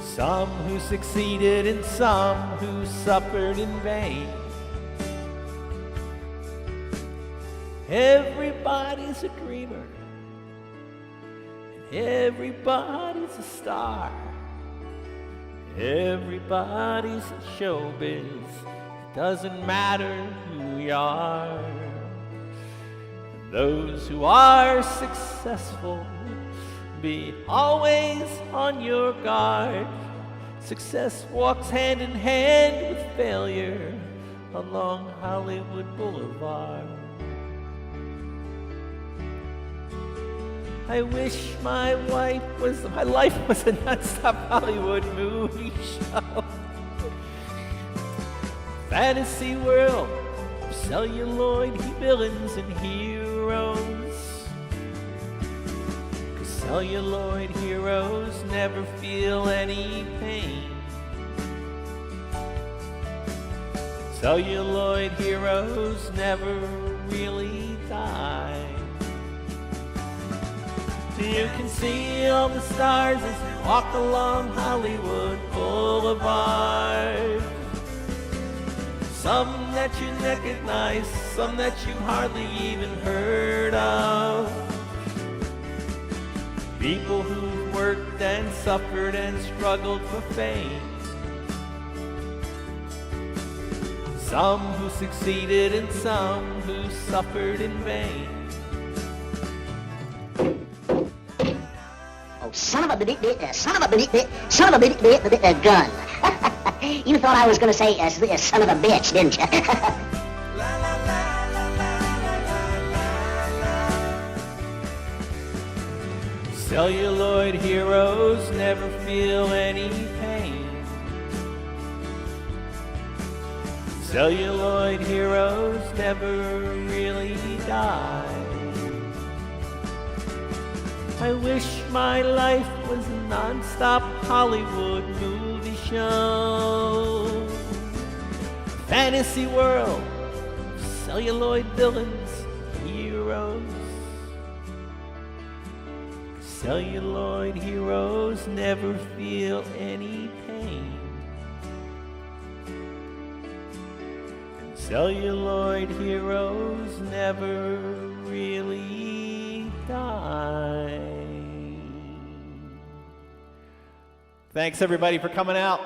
Some who succeeded and some who suffered in vain. Everybody's a dreamer, and everybody's a star. Everybody's in showbiz, it doesn't matter who you are. And those who are successful, be always on your guard. Success walks hand in hand with failure along Hollywood Boulevard. I wish my life was a non-stop Hollywood movie show. Fantasy world of celluloid villains and heroes. 'Cause celluloid heroes never feel any pain. Celluloid heroes never really die. You can see all the stars as you walk along Hollywood Boulevard. Some that you recognize, some that you hardly even heard of. People who've worked and suffered and struggled for fame. Some who succeeded and some who suffered in vain. Oh, son of a gun. You thought I was going to say son of a bitch, didn't you? Celluloid heroes never feel any pain. Celluloid heroes never really die. I wish my life was a non-stop Hollywood movie show. Fantasy world, celluloid villains, heroes. Celluloid heroes never feel any pain. Celluloid heroes never really die. Thanks everybody for coming out.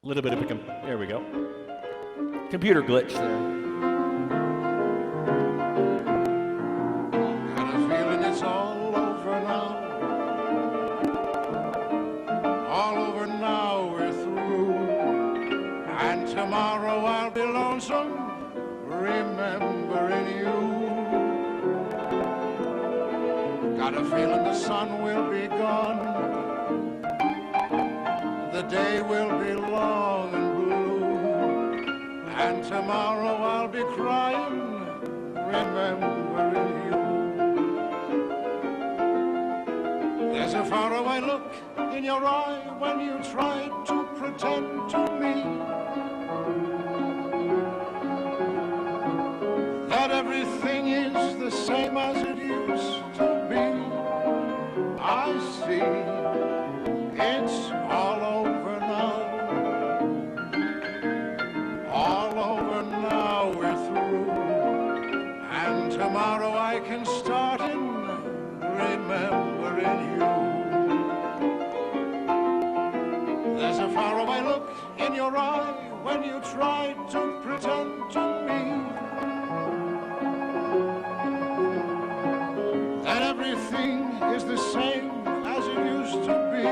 A little bit of there we go. Computer glitch there. Got a feeling it's all over now. All over now, we're through. And tomorrow I'll be lonesome, remembering you. Got a feeling the sun will be gone. The day will be long and blue, and tomorrow I'll be crying, remembering you. There's a faraway look in your eye when you try to pretend to me that everything is the same as it used to be. I see. It's all over now. All over now, we're through. And tomorrow I can start in remembering you. There's a faraway look in your eye when you try to pretend to me that everything is the same as it used to be.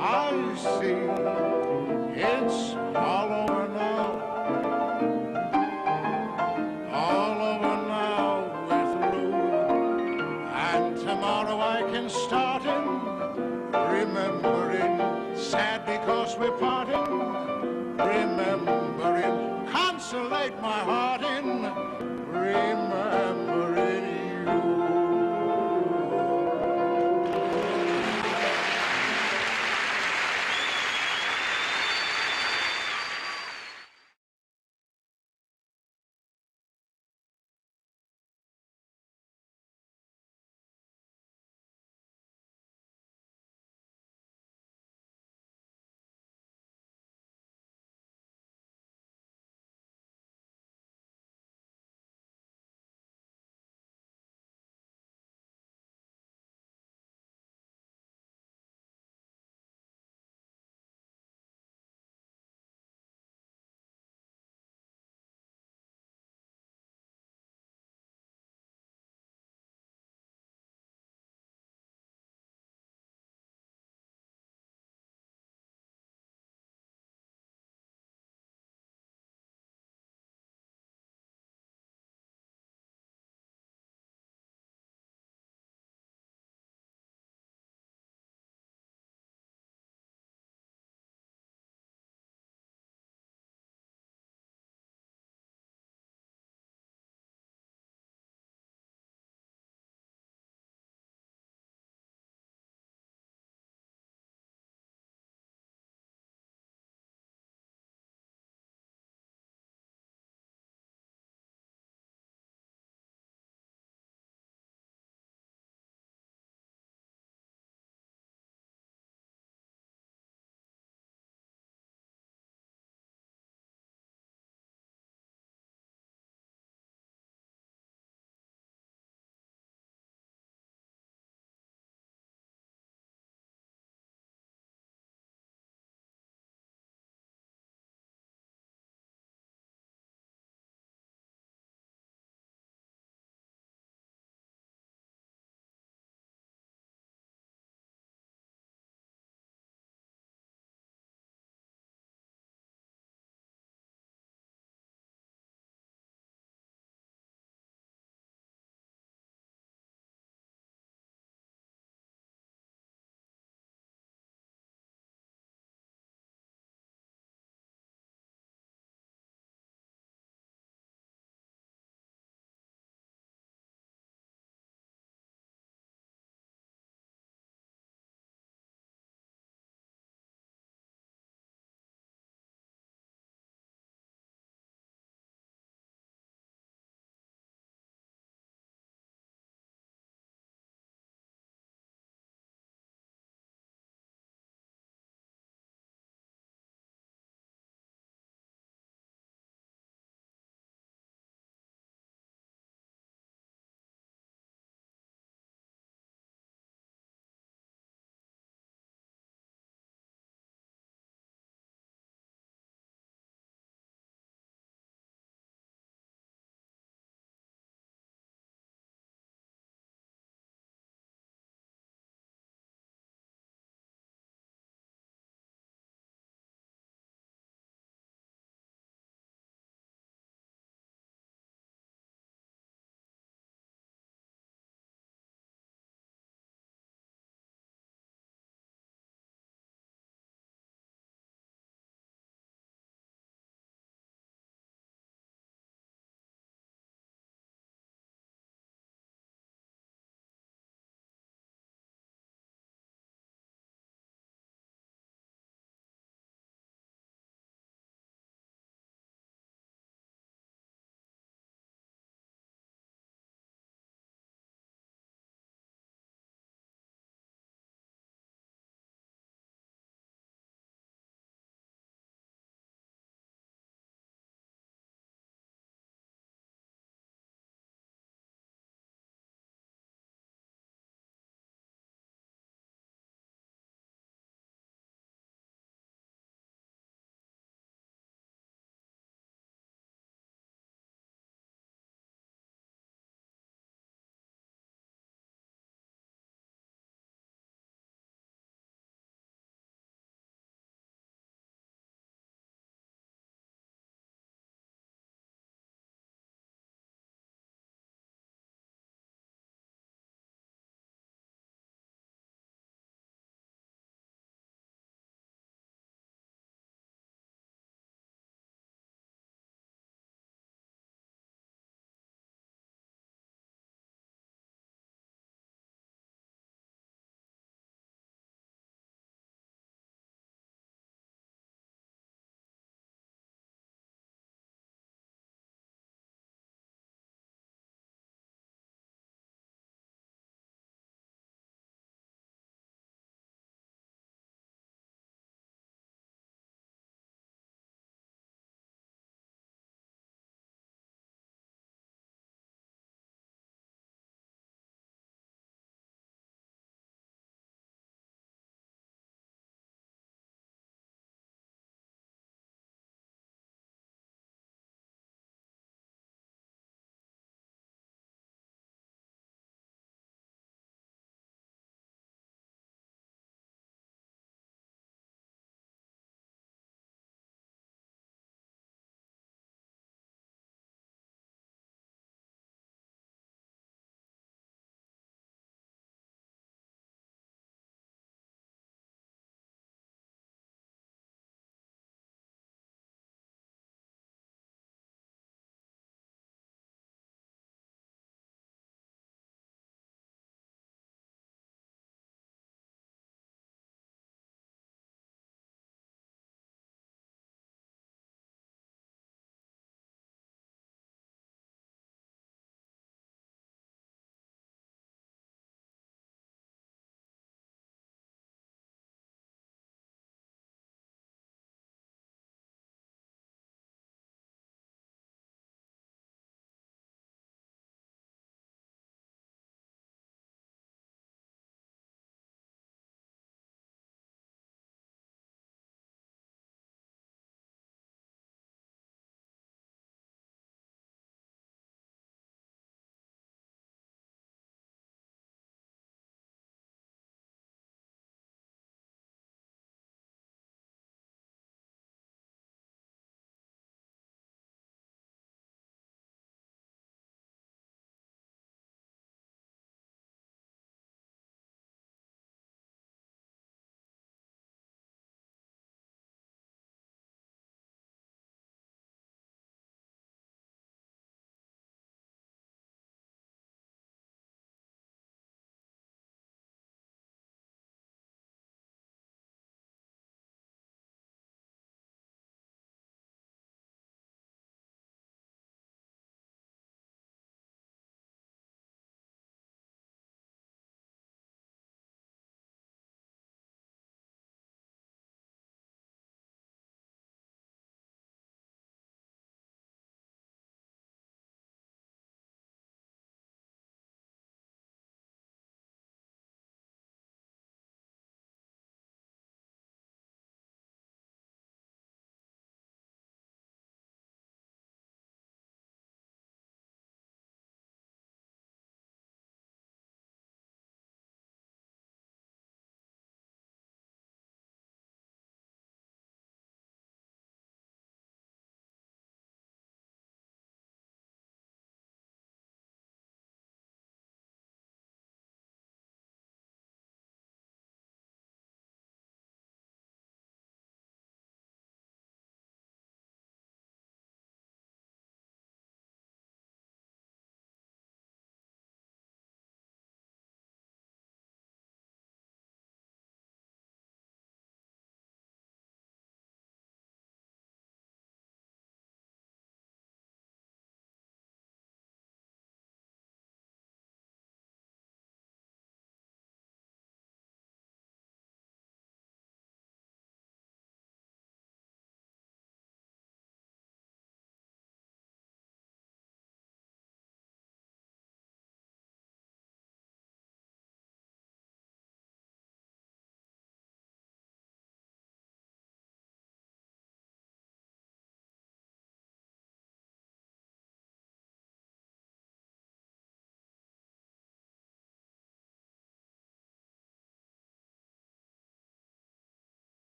I see it's all over now. All over now, we're through. And tomorrow I can start in remembering. Sad because we're parting. Remembering. Consolate my heart in remembering.